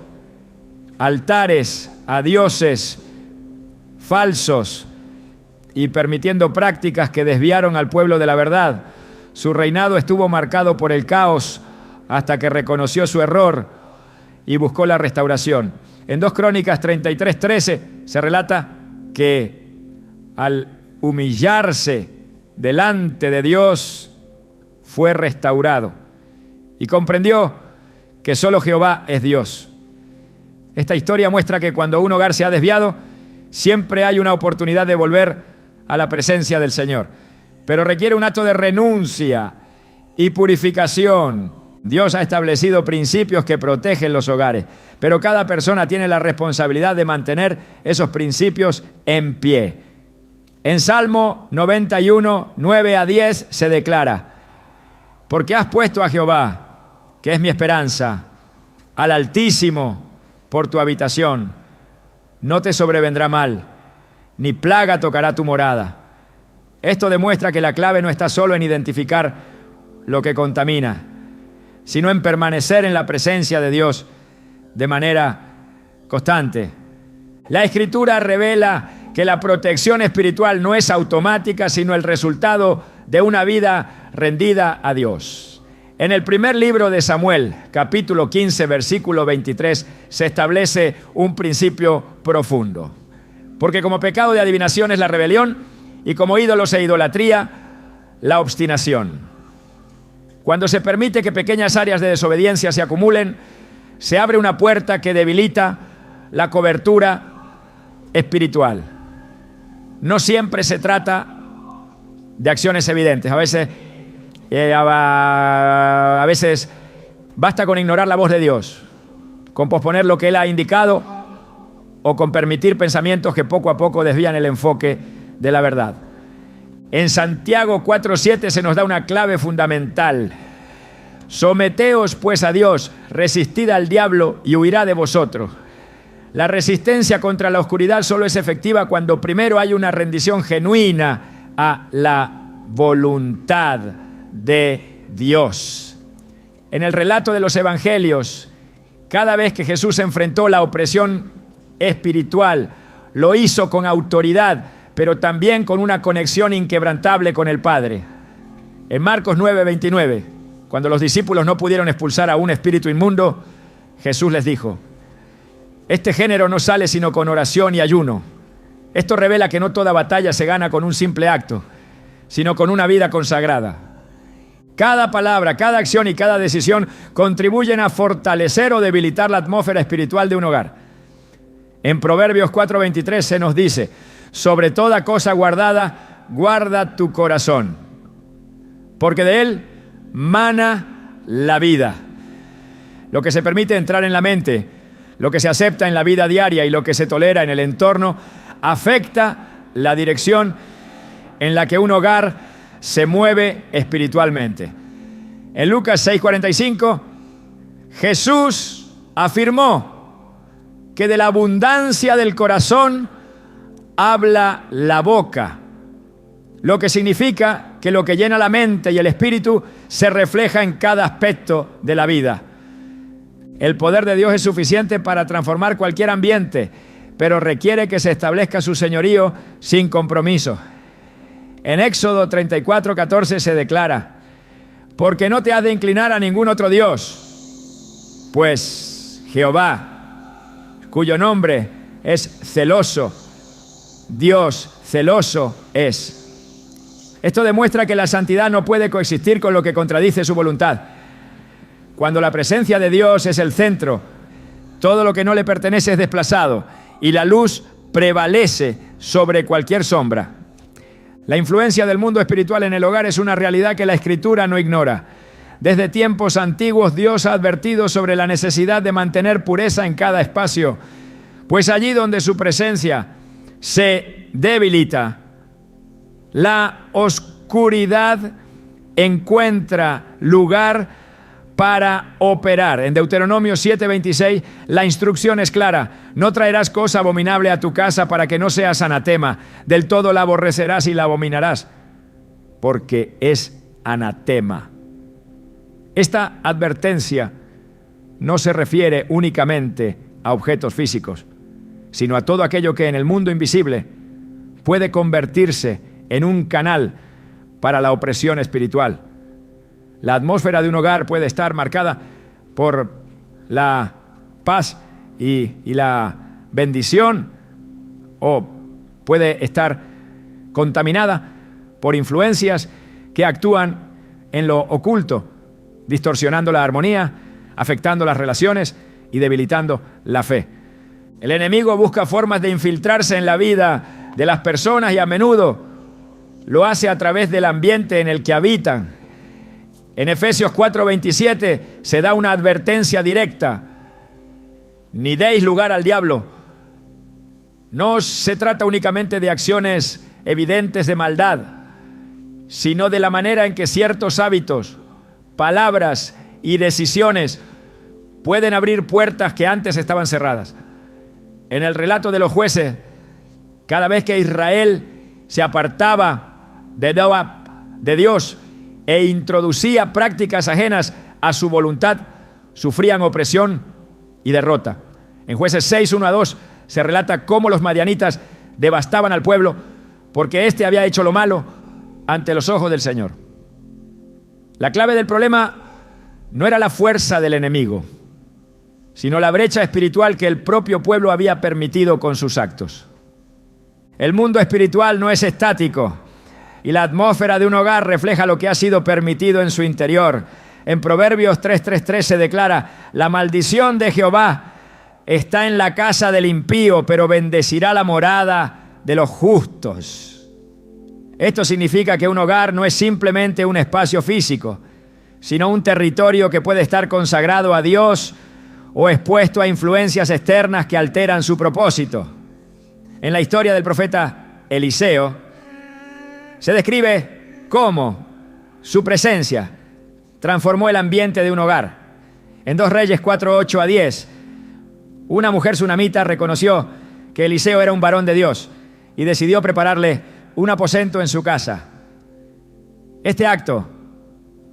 altares a dioses falsos y permitiendo prácticas que desviaron al pueblo de la verdad. Su reinado estuvo marcado por el caos hasta que reconoció su error y buscó la restauración. En 2 Crónicas 33:13 se relata que al humillarse delante de Dios fue restaurado y comprendió que solo Jehová es Dios. Esta historia muestra que cuando un hogar se ha desviado, siempre hay una oportunidad de volver a la presencia del Señor, pero requiere un acto de renuncia y purificación Dios ha establecido principios que protegen los hogares, pero cada persona tiene la responsabilidad de mantener esos principios en pie. En Salmo 91, 9 a 10 se declara: porque has puesto a Jehová, que es mi esperanza, al Altísimo por tu habitación, no te sobrevendrá mal, ni plaga tocará tu morada. Esto demuestra que la clave no está solo en identificar lo que contamina, sino en permanecer en la presencia de Dios de manera constante. La Escritura revela que la protección espiritual no es automática, sino el resultado de una vida rendida a Dios. En el primer libro de Samuel, capítulo 15, versículo 23, se establece un principio profundo. Porque como pecado de adivinación es la rebelión, y como ídolos e idolatría, la obstinación. Cuando se permite que pequeñas áreas de desobediencia se acumulen, se abre una puerta que debilita la cobertura espiritual. No siempre se trata de acciones evidentes. A veces basta con ignorar la voz de Dios, con posponer lo que Él ha indicado o con permitir pensamientos que poco a poco desvían el enfoque de la verdad. En Santiago 4:7 se nos da una clave fundamental. Someteos pues a Dios, resistid al diablo y huirá de vosotros. La resistencia contra la oscuridad solo es efectiva cuando primero hay una rendición genuina a la voluntad de Dios. En el relato de los evangelios, cada vez que Jesús enfrentó la opresión espiritual, lo hizo con autoridad, pero también con una conexión inquebrantable con el Padre. En Marcos 9:29, cuando los discípulos no pudieron expulsar a un espíritu inmundo, Jesús les dijo: este género no sale sino con oración y ayuno. Esto revela que no toda batalla se gana con un simple acto, sino con una vida consagrada. Cada palabra, cada acción y cada decisión contribuyen a fortalecer o debilitar la atmósfera espiritual de un hogar. En Proverbios 4:23 se nos dice: sobre toda cosa guardada, guarda tu corazón, porque de él mana la vida. Lo que se permite entrar en la mente, lo que se acepta en la vida diaria y lo que se tolera en el entorno, afecta la dirección en la que un hogar se mueve espiritualmente. En Lucas 6:45, Jesús afirmó que de la abundancia del corazón habla la boca, lo que significa que lo que llena la mente y el espíritu se refleja en cada aspecto de la vida. El poder de Dios es suficiente para transformar cualquier ambiente, pero requiere que se establezca su señorío sin compromiso. En Éxodo 34:14 se declara: porque no te has de inclinar a ningún otro Dios, pues Jehová, cuyo nombre es celoso, Dios celoso es. Esto demuestra que la santidad no puede coexistir con lo que contradice su voluntad. Cuando la presencia de Dios es el centro, todo lo que no le pertenece es desplazado y la luz prevalece sobre cualquier sombra. La influencia del mundo espiritual en el hogar es una realidad que la Escritura no ignora. Desde tiempos antiguos Dios ha advertido sobre la necesidad de mantener pureza en cada espacio, pues allí donde su presencia se debilita, la oscuridad encuentra lugar para operar. En Deuteronomio 7:26 la instrucción es clara: no traerás cosa abominable a tu casa para que no seas anatema. Del todo la aborrecerás y la abominarás, porque es anatema. Esta advertencia no se refiere únicamente a objetos físicos, sino a todo aquello que en el mundo invisible puede convertirse en un canal para la opresión espiritual. La atmósfera de un hogar puede estar marcada por la paz y la bendición, o puede estar contaminada por influencias que actúan en lo oculto, distorsionando la armonía, afectando las relaciones y debilitando la fe. El enemigo busca formas de infiltrarse en la vida de las personas y a menudo lo hace a través del ambiente en el que habitan. En Efesios 4:27 se da una advertencia directa: ni deis lugar al diablo. No se trata únicamente de acciones evidentes de maldad, sino de la manera en que ciertos hábitos, palabras y decisiones pueden abrir puertas que antes estaban cerradas. En el relato de los jueces, cada vez que Israel se apartaba de Dios e introducía prácticas ajenas a su voluntad, sufrían opresión y derrota. En Jueces 6, 1-2 se relata cómo los madianitas devastaban al pueblo porque éste había hecho lo malo ante los ojos del Señor. La clave del problema no era la fuerza del enemigo, sino la brecha espiritual que el propio pueblo había permitido con sus actos. El mundo espiritual no es estático y la atmósfera de un hogar refleja lo que ha sido permitido en su interior. En Proverbios 3:3 se declara: la maldición de Jehová está en la casa del impío, pero bendecirá la morada de los justos. Esto significa que un hogar no es simplemente un espacio físico, sino un territorio que puede estar consagrado a Dios o expuesto a influencias externas que alteran su propósito. En la historia del profeta Eliseo se describe cómo su presencia transformó el ambiente de un hogar. En 2 Reyes 4:8-10, una mujer sunamita reconoció que Eliseo era un varón de Dios y decidió prepararle un aposento en su casa. Este acto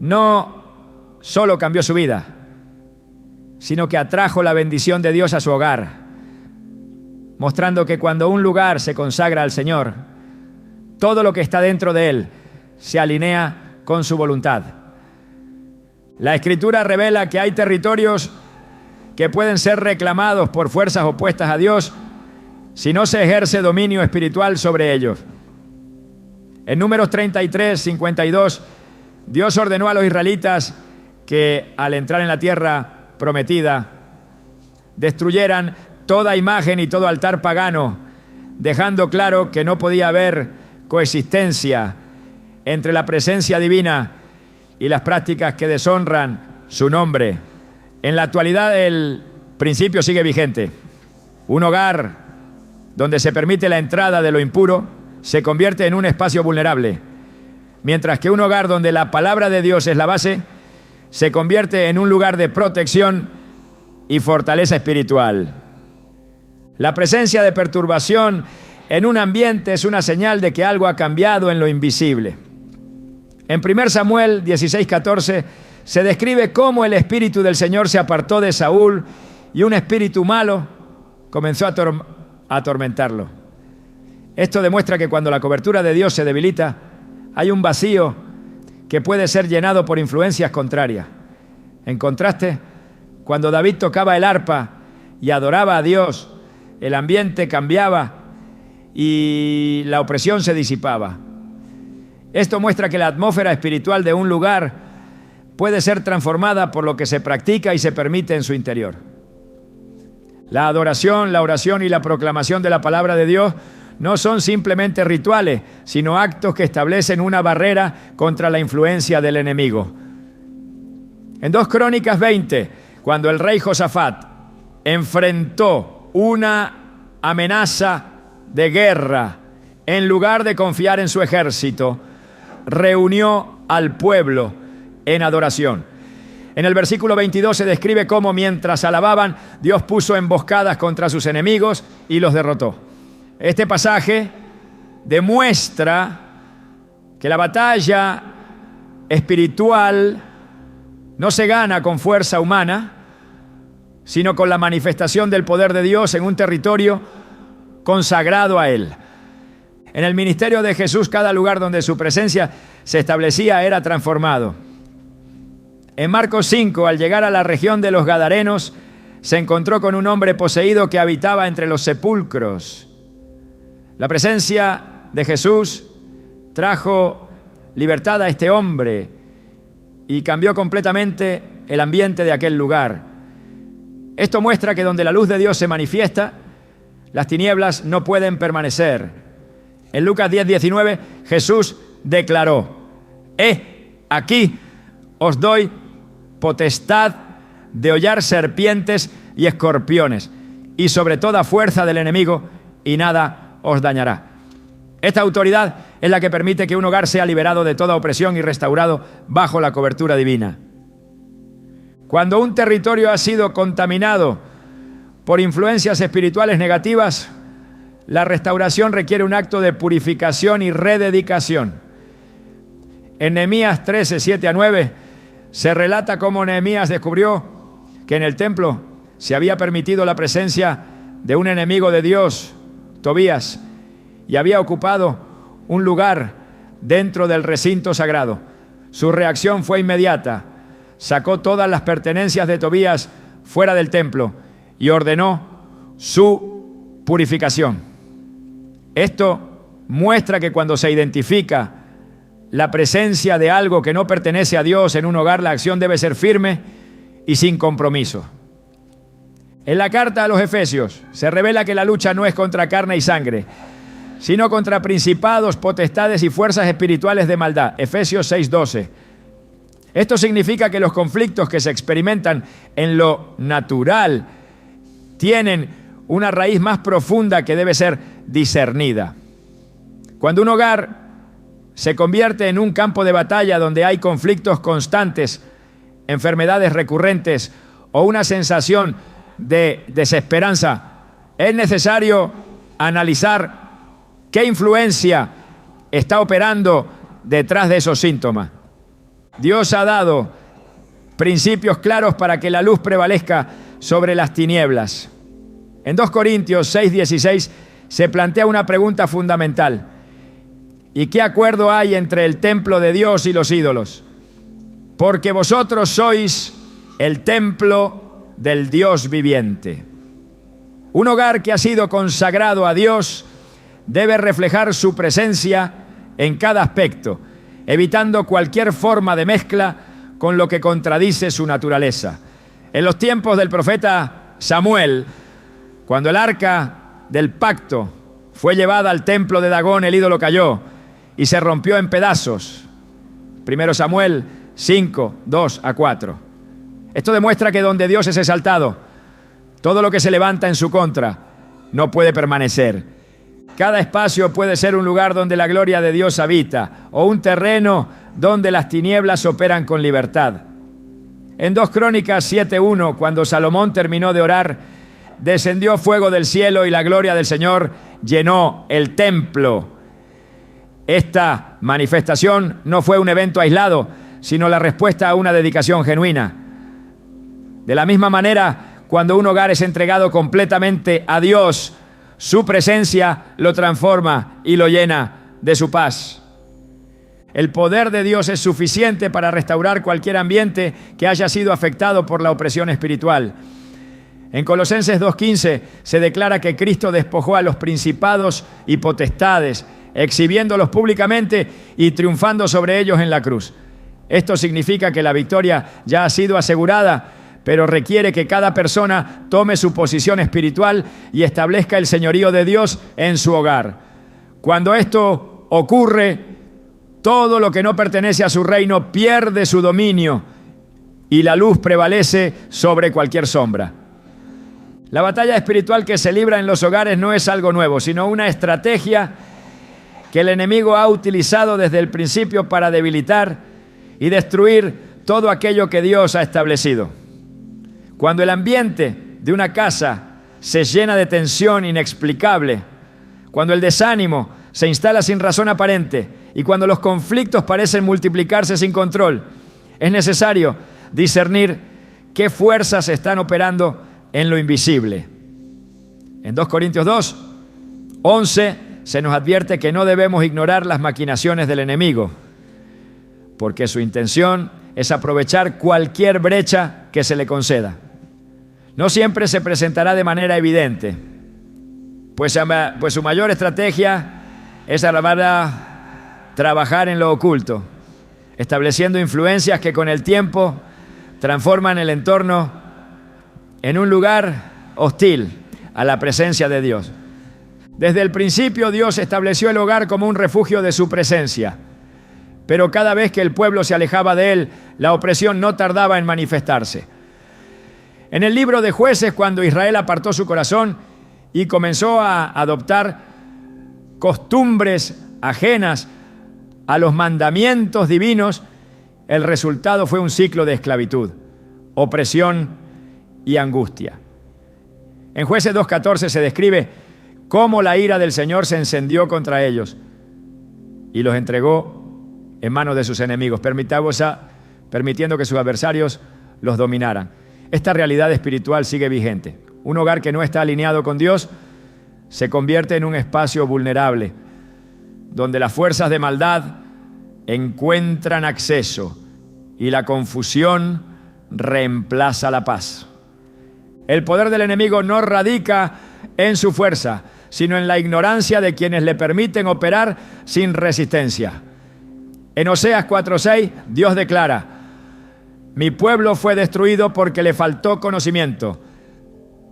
no solo cambió su vida, sino que atrajo la bendición de Dios a su hogar, mostrando que cuando un lugar se consagra al Señor, todo lo que está dentro de él se alinea con su voluntad. La Escritura revela que hay territorios que pueden ser reclamados por fuerzas opuestas a Dios si no se ejerce dominio espiritual sobre ellos. En Números 33:52, Dios ordenó a los israelitas que al entrar en la tierra prometida destruyeran toda imagen y todo altar pagano, dejando claro que no podía haber coexistencia entre la presencia divina y las prácticas que deshonran su nombre. En la actualidad el principio sigue vigente. Un hogar donde se permite la entrada de lo impuro se convierte en un espacio vulnerable, mientras que un hogar donde la palabra de Dios es la base se convierte en un lugar de protección y fortaleza espiritual. La presencia de perturbación en un ambiente es una señal de que algo ha cambiado en lo invisible. En 1 Samuel 16:14 se describe cómo el espíritu del Señor se apartó de Saúl y un espíritu malo comenzó a atormentarlo. Esto demuestra que cuando la cobertura de Dios se debilita, hay un vacío que puede ser llenado por influencias contrarias. En contraste, cuando David tocaba el arpa y adoraba a Dios, el ambiente cambiaba y la opresión se disipaba. Esto muestra que la atmósfera espiritual de un lugar puede ser transformada por lo que se practica y se permite en su interior. La adoración, la oración y la proclamación de la palabra de Dios no son simplemente rituales, sino actos que establecen una barrera contra la influencia del enemigo. En 2 Crónicas 20, cuando el rey Josafat enfrentó una amenaza de guerra, en lugar de confiar en su ejército, reunió al pueblo en adoración. En el versículo 22 se describe cómo mientras alababan, Dios puso emboscadas contra sus enemigos y los derrotó. Este pasaje demuestra que la batalla espiritual no se gana con fuerza humana, sino con la manifestación del poder de Dios en un territorio consagrado a Él. En el ministerio de Jesús, cada lugar donde su presencia se establecía era transformado. En Marcos 5, al llegar a la región de los Gadarenos, se encontró con un hombre poseído que habitaba entre los sepulcros. La presencia de Jesús trajo libertad a este hombre y cambió completamente el ambiente de aquel lugar. Esto muestra que donde la luz de Dios se manifiesta, las tinieblas no pueden permanecer. En Lucas 10:19, Jesús declaró: aquí os doy potestad de hollar serpientes y escorpiones, y sobre toda fuerza del enemigo, y nada os dañará. Esta autoridad es la que permite que un hogar sea liberado de toda opresión y restaurado bajo la cobertura divina. Cuando un territorio ha sido contaminado por influencias espirituales negativas, la restauración requiere un acto de purificación y rededicación. En Nehemías 13, 7-9, se relata cómo Nehemías descubrió que en el templo se había permitido la presencia de un enemigo de Dios, Tobías, y había ocupado un lugar dentro del recinto sagrado. Su reacción fue inmediata. Sacó todas las pertenencias de Tobías fuera del templo y ordenó su purificación. Esto muestra que cuando se identifica la presencia de algo que no pertenece a Dios en un hogar, la acción debe ser firme y sin compromiso. En la carta a los Efesios se revela que la lucha no es contra carne y sangre, sino contra principados, potestades y fuerzas espirituales de maldad. Efesios 6:12. Esto significa que los conflictos que se experimentan en lo natural tienen una raíz más profunda que debe ser discernida. Cuando un hogar se convierte en un campo de batalla donde hay conflictos constantes, enfermedades recurrentes o una sensación de desesperanza, es necesario analizar qué influencia está operando detrás de esos síntomas. Dios ha dado principios claros para que la luz prevalezca sobre las tinieblas. En 2 Corintios 6:16 se plantea una pregunta fundamental. ¿Y qué acuerdo hay entre el templo de Dios y los ídolos? Porque vosotros sois el templo del Dios viviente. Un hogar que ha sido consagrado a Dios debe reflejar su presencia en cada aspecto, evitando cualquier forma de mezcla con lo que contradice su naturaleza. En los tiempos del profeta Samuel, cuando el arca del pacto fue llevada al templo de Dagón, el ídolo cayó y se rompió en pedazos. 1 Samuel 5, 2-4. Esto demuestra que donde Dios es exaltado, todo lo que se levanta en su contra no puede permanecer. Cada espacio puede ser un lugar donde la gloria de Dios habita, o un terreno donde las tinieblas operan con libertad. En 2 Crónicas 7:1, cuando Salomón terminó de orar, descendió fuego del cielo y la gloria del Señor llenó el templo. Esta manifestación no fue un evento aislado, sino la respuesta a una dedicación genuina. De la misma manera, cuando un hogar es entregado completamente a Dios, su presencia lo transforma y lo llena de su paz. El poder de Dios es suficiente para restaurar cualquier ambiente que haya sido afectado por la opresión espiritual. En Colosenses 2:15 se declara que Cristo despojó a los principados y potestades, exhibiéndolos públicamente y triunfando sobre ellos en la cruz. Esto significa que la victoria ya ha sido asegurada, pero requiere que cada persona tome su posición espiritual y establezca el señorío de Dios en su hogar. Cuando esto ocurre, todo lo que no pertenece a su reino pierde su dominio y la luz prevalece sobre cualquier sombra. La batalla espiritual que se libra en los hogares no es algo nuevo, sino una estrategia que el enemigo ha utilizado desde el principio para debilitar y destruir todo aquello que Dios ha establecido. Cuando el ambiente de una casa se llena de tensión inexplicable, cuando el desánimo se instala sin razón aparente y cuando los conflictos parecen multiplicarse sin control, es necesario discernir qué fuerzas están operando en lo invisible. En 2 Corintios 2:11 se nos advierte que no debemos ignorar las maquinaciones del enemigo, porque su intención es aprovechar cualquier brecha que se le conceda. No siempre se presentará de manera evidente, pues su mayor estrategia es trabajar en lo oculto, estableciendo influencias que con el tiempo transforman el entorno en un lugar hostil a la presencia de Dios. Desde el principio Dios estableció el hogar como un refugio de su presencia, pero cada vez que el pueblo se alejaba de él, la opresión no tardaba en manifestarse. En el libro de Jueces, cuando Israel apartó su corazón y comenzó a adoptar costumbres ajenas a los mandamientos divinos, el resultado fue un ciclo de esclavitud, opresión y angustia. En Jueces 2:14 se describe cómo la ira del Señor se encendió contra ellos y los entregó en manos de sus enemigos, permitiendo que sus adversarios los dominaran. Esta realidad espiritual sigue vigente. Un hogar que no está alineado con Dios se convierte en un espacio vulnerable, donde las fuerzas de maldad encuentran acceso y la confusión reemplaza la paz. El poder del enemigo no radica en su fuerza, sino en la ignorancia de quienes le permiten operar sin resistencia. En Oseas 4:6, Dios declara: mi pueblo fue destruido porque le faltó conocimiento.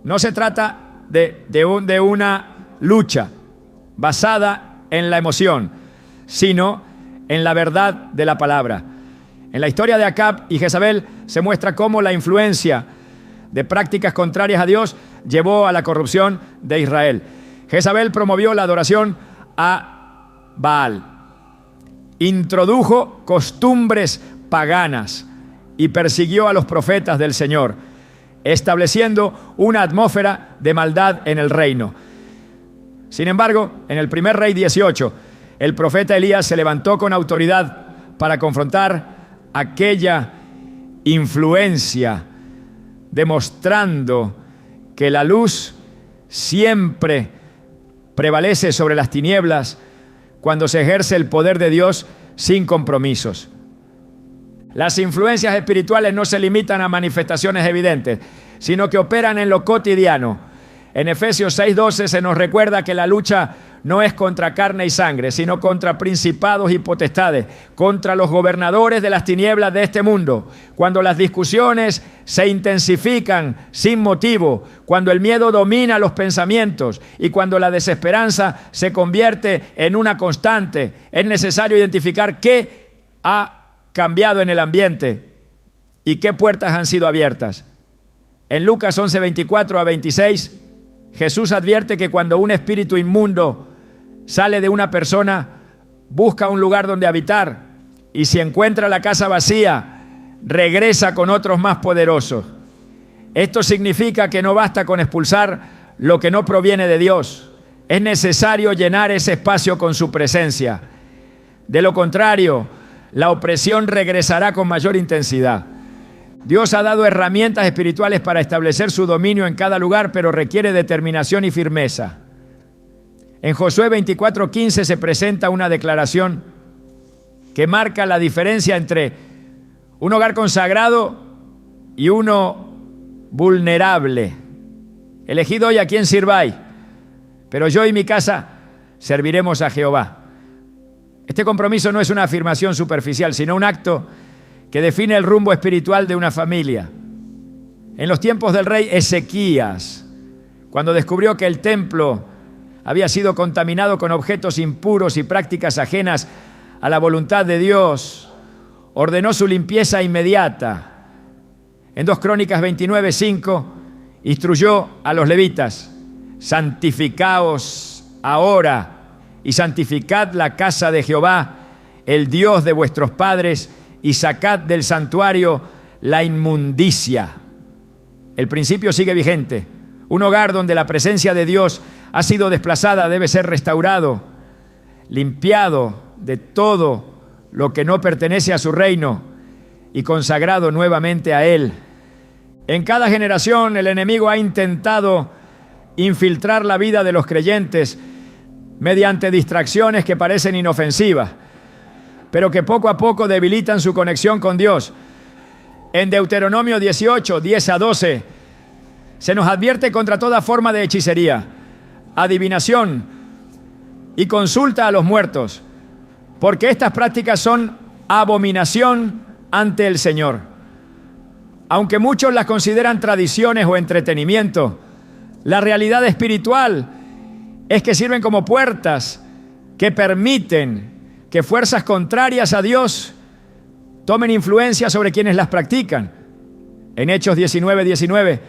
No se trata de una lucha basada en la emoción, sino en la verdad de la palabra. En la historia de Acab y Jezabel se muestra cómo la influencia de prácticas contrarias a Dios llevó a la corrupción de Israel. Jezabel promovió la adoración a Baal, introdujo costumbres paganas y persiguió a los profetas del Señor, estableciendo una atmósfera de maldad en el reino. Sin embargo, en el primer Rey 18, el profeta Elías se levantó con autoridad para confrontar aquella influencia, demostrando que la luz siempre prevalece sobre las tinieblas cuando se ejerce el poder de Dios sin compromisos. Las influencias espirituales no se limitan a manifestaciones evidentes, sino que operan en lo cotidiano. En Efesios 6:12 se nos recuerda que la lucha no es contra carne y sangre, sino contra principados y potestades, contra los gobernadores de las tinieblas de este mundo. Cuando las discusiones se intensifican sin motivo, cuando el miedo domina los pensamientos y cuando la desesperanza se convierte en una constante, es necesario identificar qué ha cambiado en el ambiente y qué puertas han sido abiertas. En Lucas 11:24-26, Jesús advierte que cuando un espíritu inmundo sale de una persona, busca un lugar donde habitar y si encuentra la casa vacía, regresa con otros más poderosos. Esto significa que no basta con expulsar lo que no proviene de Dios. Es necesario llenar ese espacio con su presencia. De lo contrario, la opresión regresará con mayor intensidad. Dios ha dado herramientas espirituales para establecer su dominio en cada lugar, pero requiere determinación y firmeza. En Josué 24:15 se presenta una declaración que marca la diferencia entre un hogar consagrado y uno vulnerable. Elegid hoy a quién sirváis, pero yo y mi casa serviremos a Jehová. Este compromiso no es una afirmación superficial, sino un acto que define el rumbo espiritual de una familia. En los tiempos del rey Ezequías, cuando descubrió que el templo había sido contaminado con objetos impuros y prácticas ajenas a la voluntad de Dios, ordenó su limpieza inmediata. En 2 Crónicas 29:5 instruyó a los levitas: santificaos ahora y santificad la casa de Jehová, el Dios de vuestros padres, y sacad del santuario la inmundicia. El principio sigue vigente. Un hogar donde la presencia de Dios ha sido desplazada debe ser restaurado, limpiado de todo lo que no pertenece a su reino y consagrado nuevamente a Él. En cada generación el enemigo ha intentado infiltrar la vida de los creyentes mediante distracciones que parecen inofensivas, pero que poco a poco debilitan su conexión con Dios. En Deuteronomio 18:10-12 se nos advierte contra toda forma de hechicería, adivinación y consulta a los muertos, porque estas prácticas son abominación ante el Señor. Aunque muchos las consideran tradiciones o entretenimiento, la realidad espiritual es que sirven como puertas que permiten que que fuerzas contrarias a Dios tomen influencia sobre quienes las practican. En Hechos 19:19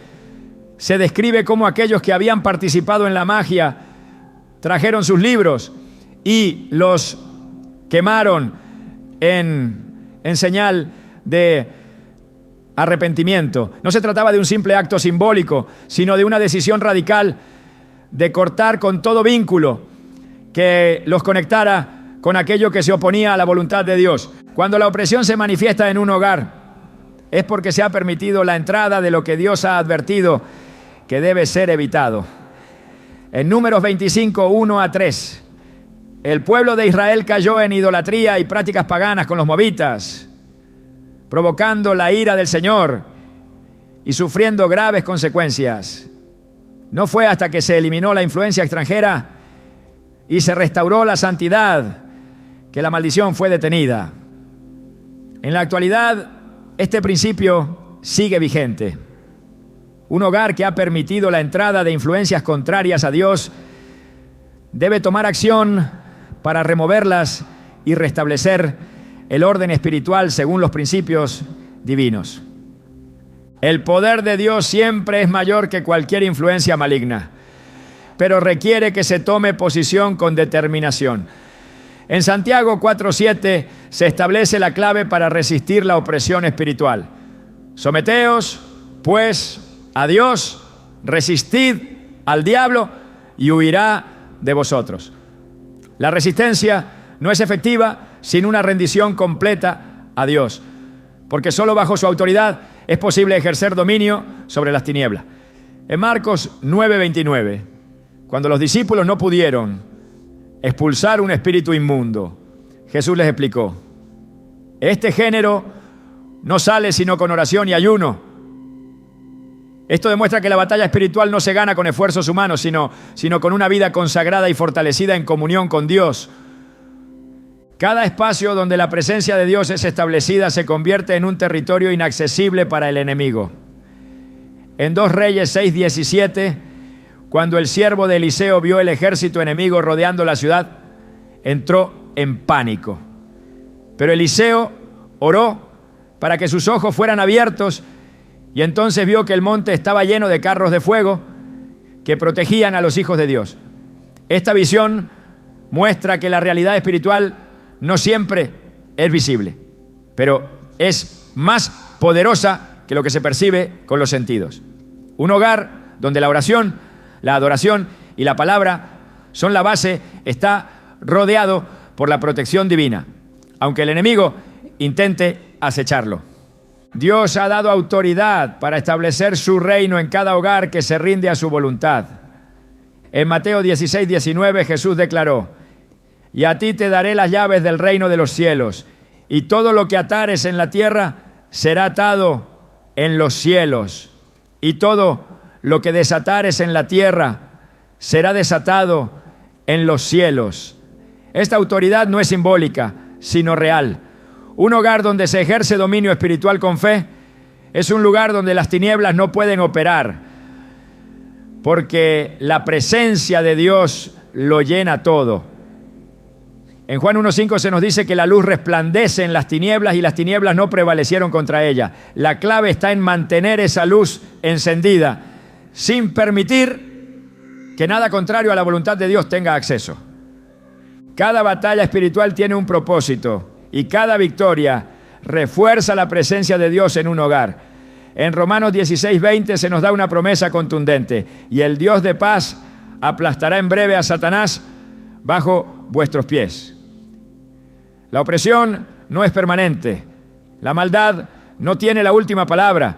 se describe cómo aquellos que habían participado en la magia trajeron sus libros y los quemaron en señal de arrepentimiento. No se trataba de un simple acto simbólico, sino de una decisión radical de cortar con todo vínculo que los conectara con aquello que se oponía a la voluntad de Dios. Cuando la opresión se manifiesta en un hogar, es porque se ha permitido la entrada de lo que Dios ha advertido que debe ser evitado. En Números 25, 1-3, el pueblo de Israel cayó en idolatría y prácticas paganas con los moabitas, provocando la ira del Señor y sufriendo graves consecuencias. No fue hasta que se eliminó la influencia extranjera y se restauró la santidad que la maldición fue detenida. En la actualidad, este principio sigue vigente. Un hogar que ha permitido la entrada de influencias contrarias a Dios debe tomar acción para removerlas y restablecer el orden espiritual según los principios divinos. El poder de Dios siempre es mayor que cualquier influencia maligna, pero requiere que se tome posición con determinación. En Santiago 4:7 se establece la clave para resistir la opresión espiritual. Someteos, pues, a Dios, resistid al diablo y huirá de vosotros. La resistencia no es efectiva sin una rendición completa a Dios, porque solo bajo su autoridad es posible ejercer dominio sobre las tinieblas. En Marcos 9:29, cuando los discípulos no pudieron expulsar un espíritu inmundo, Jesús les explicó: este género no sale sino con oración y ayuno. Esto demuestra que la batalla espiritual no se gana con esfuerzos humanos, sino con una vida consagrada y fortalecida en comunión con Dios. Cada espacio donde la presencia de Dios es establecida se convierte en un territorio inaccesible para el enemigo. En 2 Reyes 6:17, cuando el siervo de Eliseo vio el ejército enemigo rodeando la ciudad, entró en pánico. Pero Eliseo oró para que sus ojos fueran abiertos y entonces vio que el monte estaba lleno de carros de fuego que protegían a los hijos de Dios. Esta visión muestra que la realidad espiritual no siempre es visible, pero es más poderosa que lo que se percibe con los sentidos. Un hogar donde la oración, la adoración y la palabra son la base está rodeado por la protección divina, aunque el enemigo intente acecharlo. Dios ha dado autoridad para establecer su reino en cada hogar que se rinde a su voluntad. En Mateo 16:19 Jesús declaró: y a ti te daré las llaves del reino de los cielos, y todo lo que atares en la tierra será atado en los cielos, y todo lo que desatares en la tierra será desatado en los cielos. Esta autoridad no es simbólica, sino real. Un hogar donde se ejerce dominio espiritual con fe es un lugar donde las tinieblas no pueden operar, porque la presencia de Dios lo llena todo. En Juan 1:5 se nos dice que la luz resplandece en las tinieblas y las tinieblas no prevalecieron contra ella. La clave está en mantener esa luz encendida, sin permitir que nada contrario a la voluntad de Dios tenga acceso. Cada batalla espiritual tiene un propósito y cada victoria refuerza la presencia de Dios en un hogar. En Romanos 16:20 se nos da una promesa contundente: y el Dios de paz aplastará en breve a Satanás bajo vuestros pies. La opresión no es permanente, la maldad no tiene la última palabra,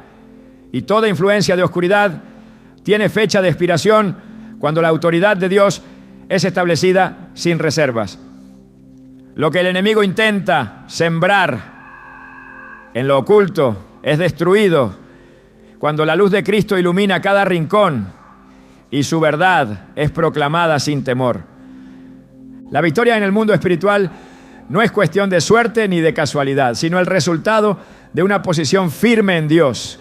y toda influencia de oscuridad tiene fecha de expiración cuando la autoridad de Dios es establecida sin reservas. Lo que el enemigo intenta sembrar en lo oculto es destruido cuando la luz de Cristo ilumina cada rincón y su verdad es proclamada sin temor. La victoria en el mundo espiritual no es cuestión de suerte ni de casualidad, sino el resultado de una posición firme en Dios.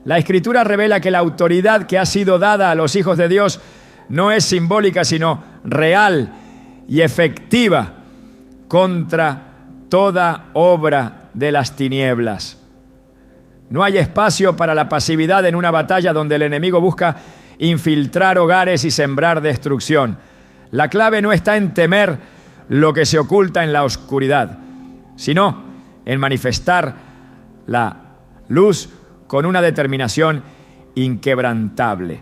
La Escritura revela que la autoridad que ha sido dada a los hijos de Dios no es simbólica, sino real y efectiva. contra toda obra de las tinieblas. No hay espacio para la pasividad en una batalla donde el enemigo busca infiltrar hogares y sembrar destrucción. La clave no está en temer lo que se oculta en la oscuridad, sino en manifestar la luz con una determinación inquebrantable.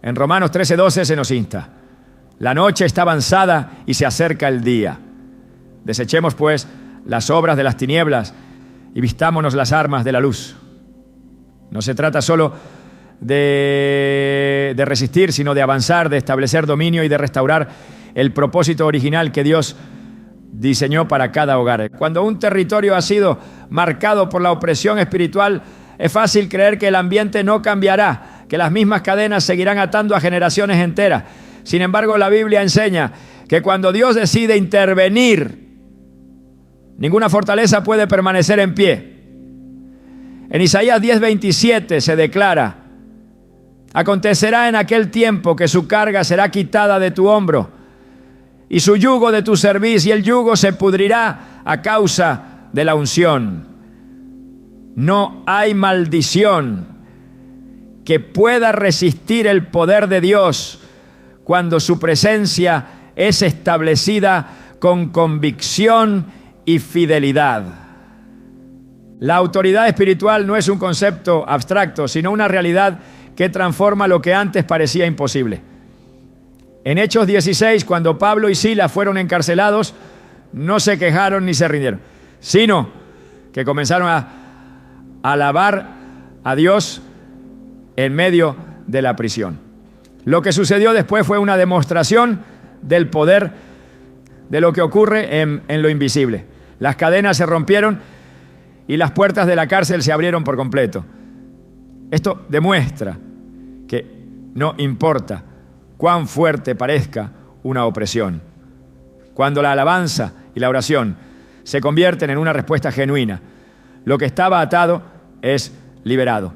En Romanos 13:12 se nos insta: la noche está avanzada y se acerca el día. Desechemos pues las obras de las tinieblas y vistámonos las armas de la luz. No se trata solo de resistir, sino de avanzar, de establecer dominio y de restaurar el propósito original que Dios diseñó para cada hogar. Cuando un territorio ha sido marcado por la opresión espiritual, es fácil creer que el ambiente no cambiará, que las mismas cadenas seguirán atando a generaciones enteras. Sin embargo, la Biblia enseña que cuando Dios decide intervenir, ninguna fortaleza puede permanecer en pie. En Isaías 10:27 se declara: acontecerá en aquel tiempo que su carga será quitada de tu hombro y su yugo de tu cerviz, y el yugo se pudrirá a causa de la unción. No hay maldición que pueda resistir el poder de Dios cuando su presencia es establecida con convicción y fidelidad. La autoridad espiritual no es un concepto abstracto, sino una realidad que transforma lo que antes parecía imposible. En Hechos 16, cuando Pablo y Silas fueron encarcelados, no se quejaron ni se rindieron, sino que comenzaron a alabar a Dios en medio de la prisión. Lo que sucedió después fue una demostración del poder de lo que ocurre en lo invisible. Las cadenas se rompieron y las puertas de la cárcel se abrieron por completo. Esto demuestra que no importa cuán fuerte parezca una opresión, cuando la alabanza y la oración se convierten en una respuesta genuina, lo que estaba atado es liberado.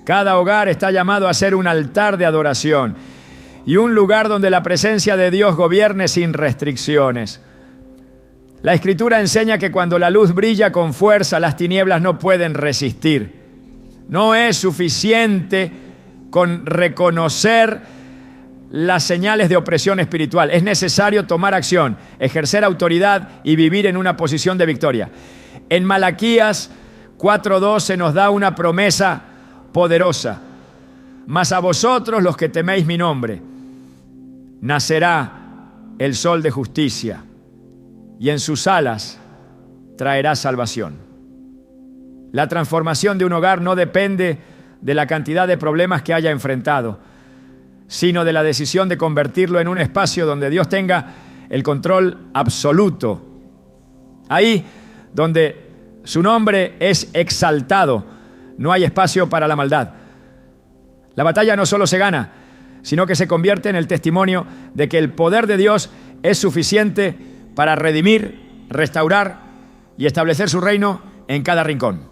Cada hogar está llamado a ser un altar de adoración y un lugar donde la presencia de Dios gobierne sin restricciones. La Escritura enseña que cuando la luz brilla con fuerza, las tinieblas no pueden resistir. No es suficiente con reconocer las señales de opresión espiritual. Es necesario tomar acción, ejercer autoridad y vivir en una posición de victoria. En Malaquías 4:12 nos da una promesa poderosa: mas a vosotros, los que teméis mi nombre, nacerá el sol de justicia, y en sus alas traerá salvación. La transformación de un hogar no depende de la cantidad de problemas que haya enfrentado, sino de la decisión de convertirlo en un espacio donde Dios tenga el control absoluto. Ahí donde su nombre es exaltado, no hay espacio para la maldad. La batalla no solo se gana, sino que se convierte en el testimonio de que el poder de Dios es suficiente para redimir, restaurar y establecer su reino en cada rincón.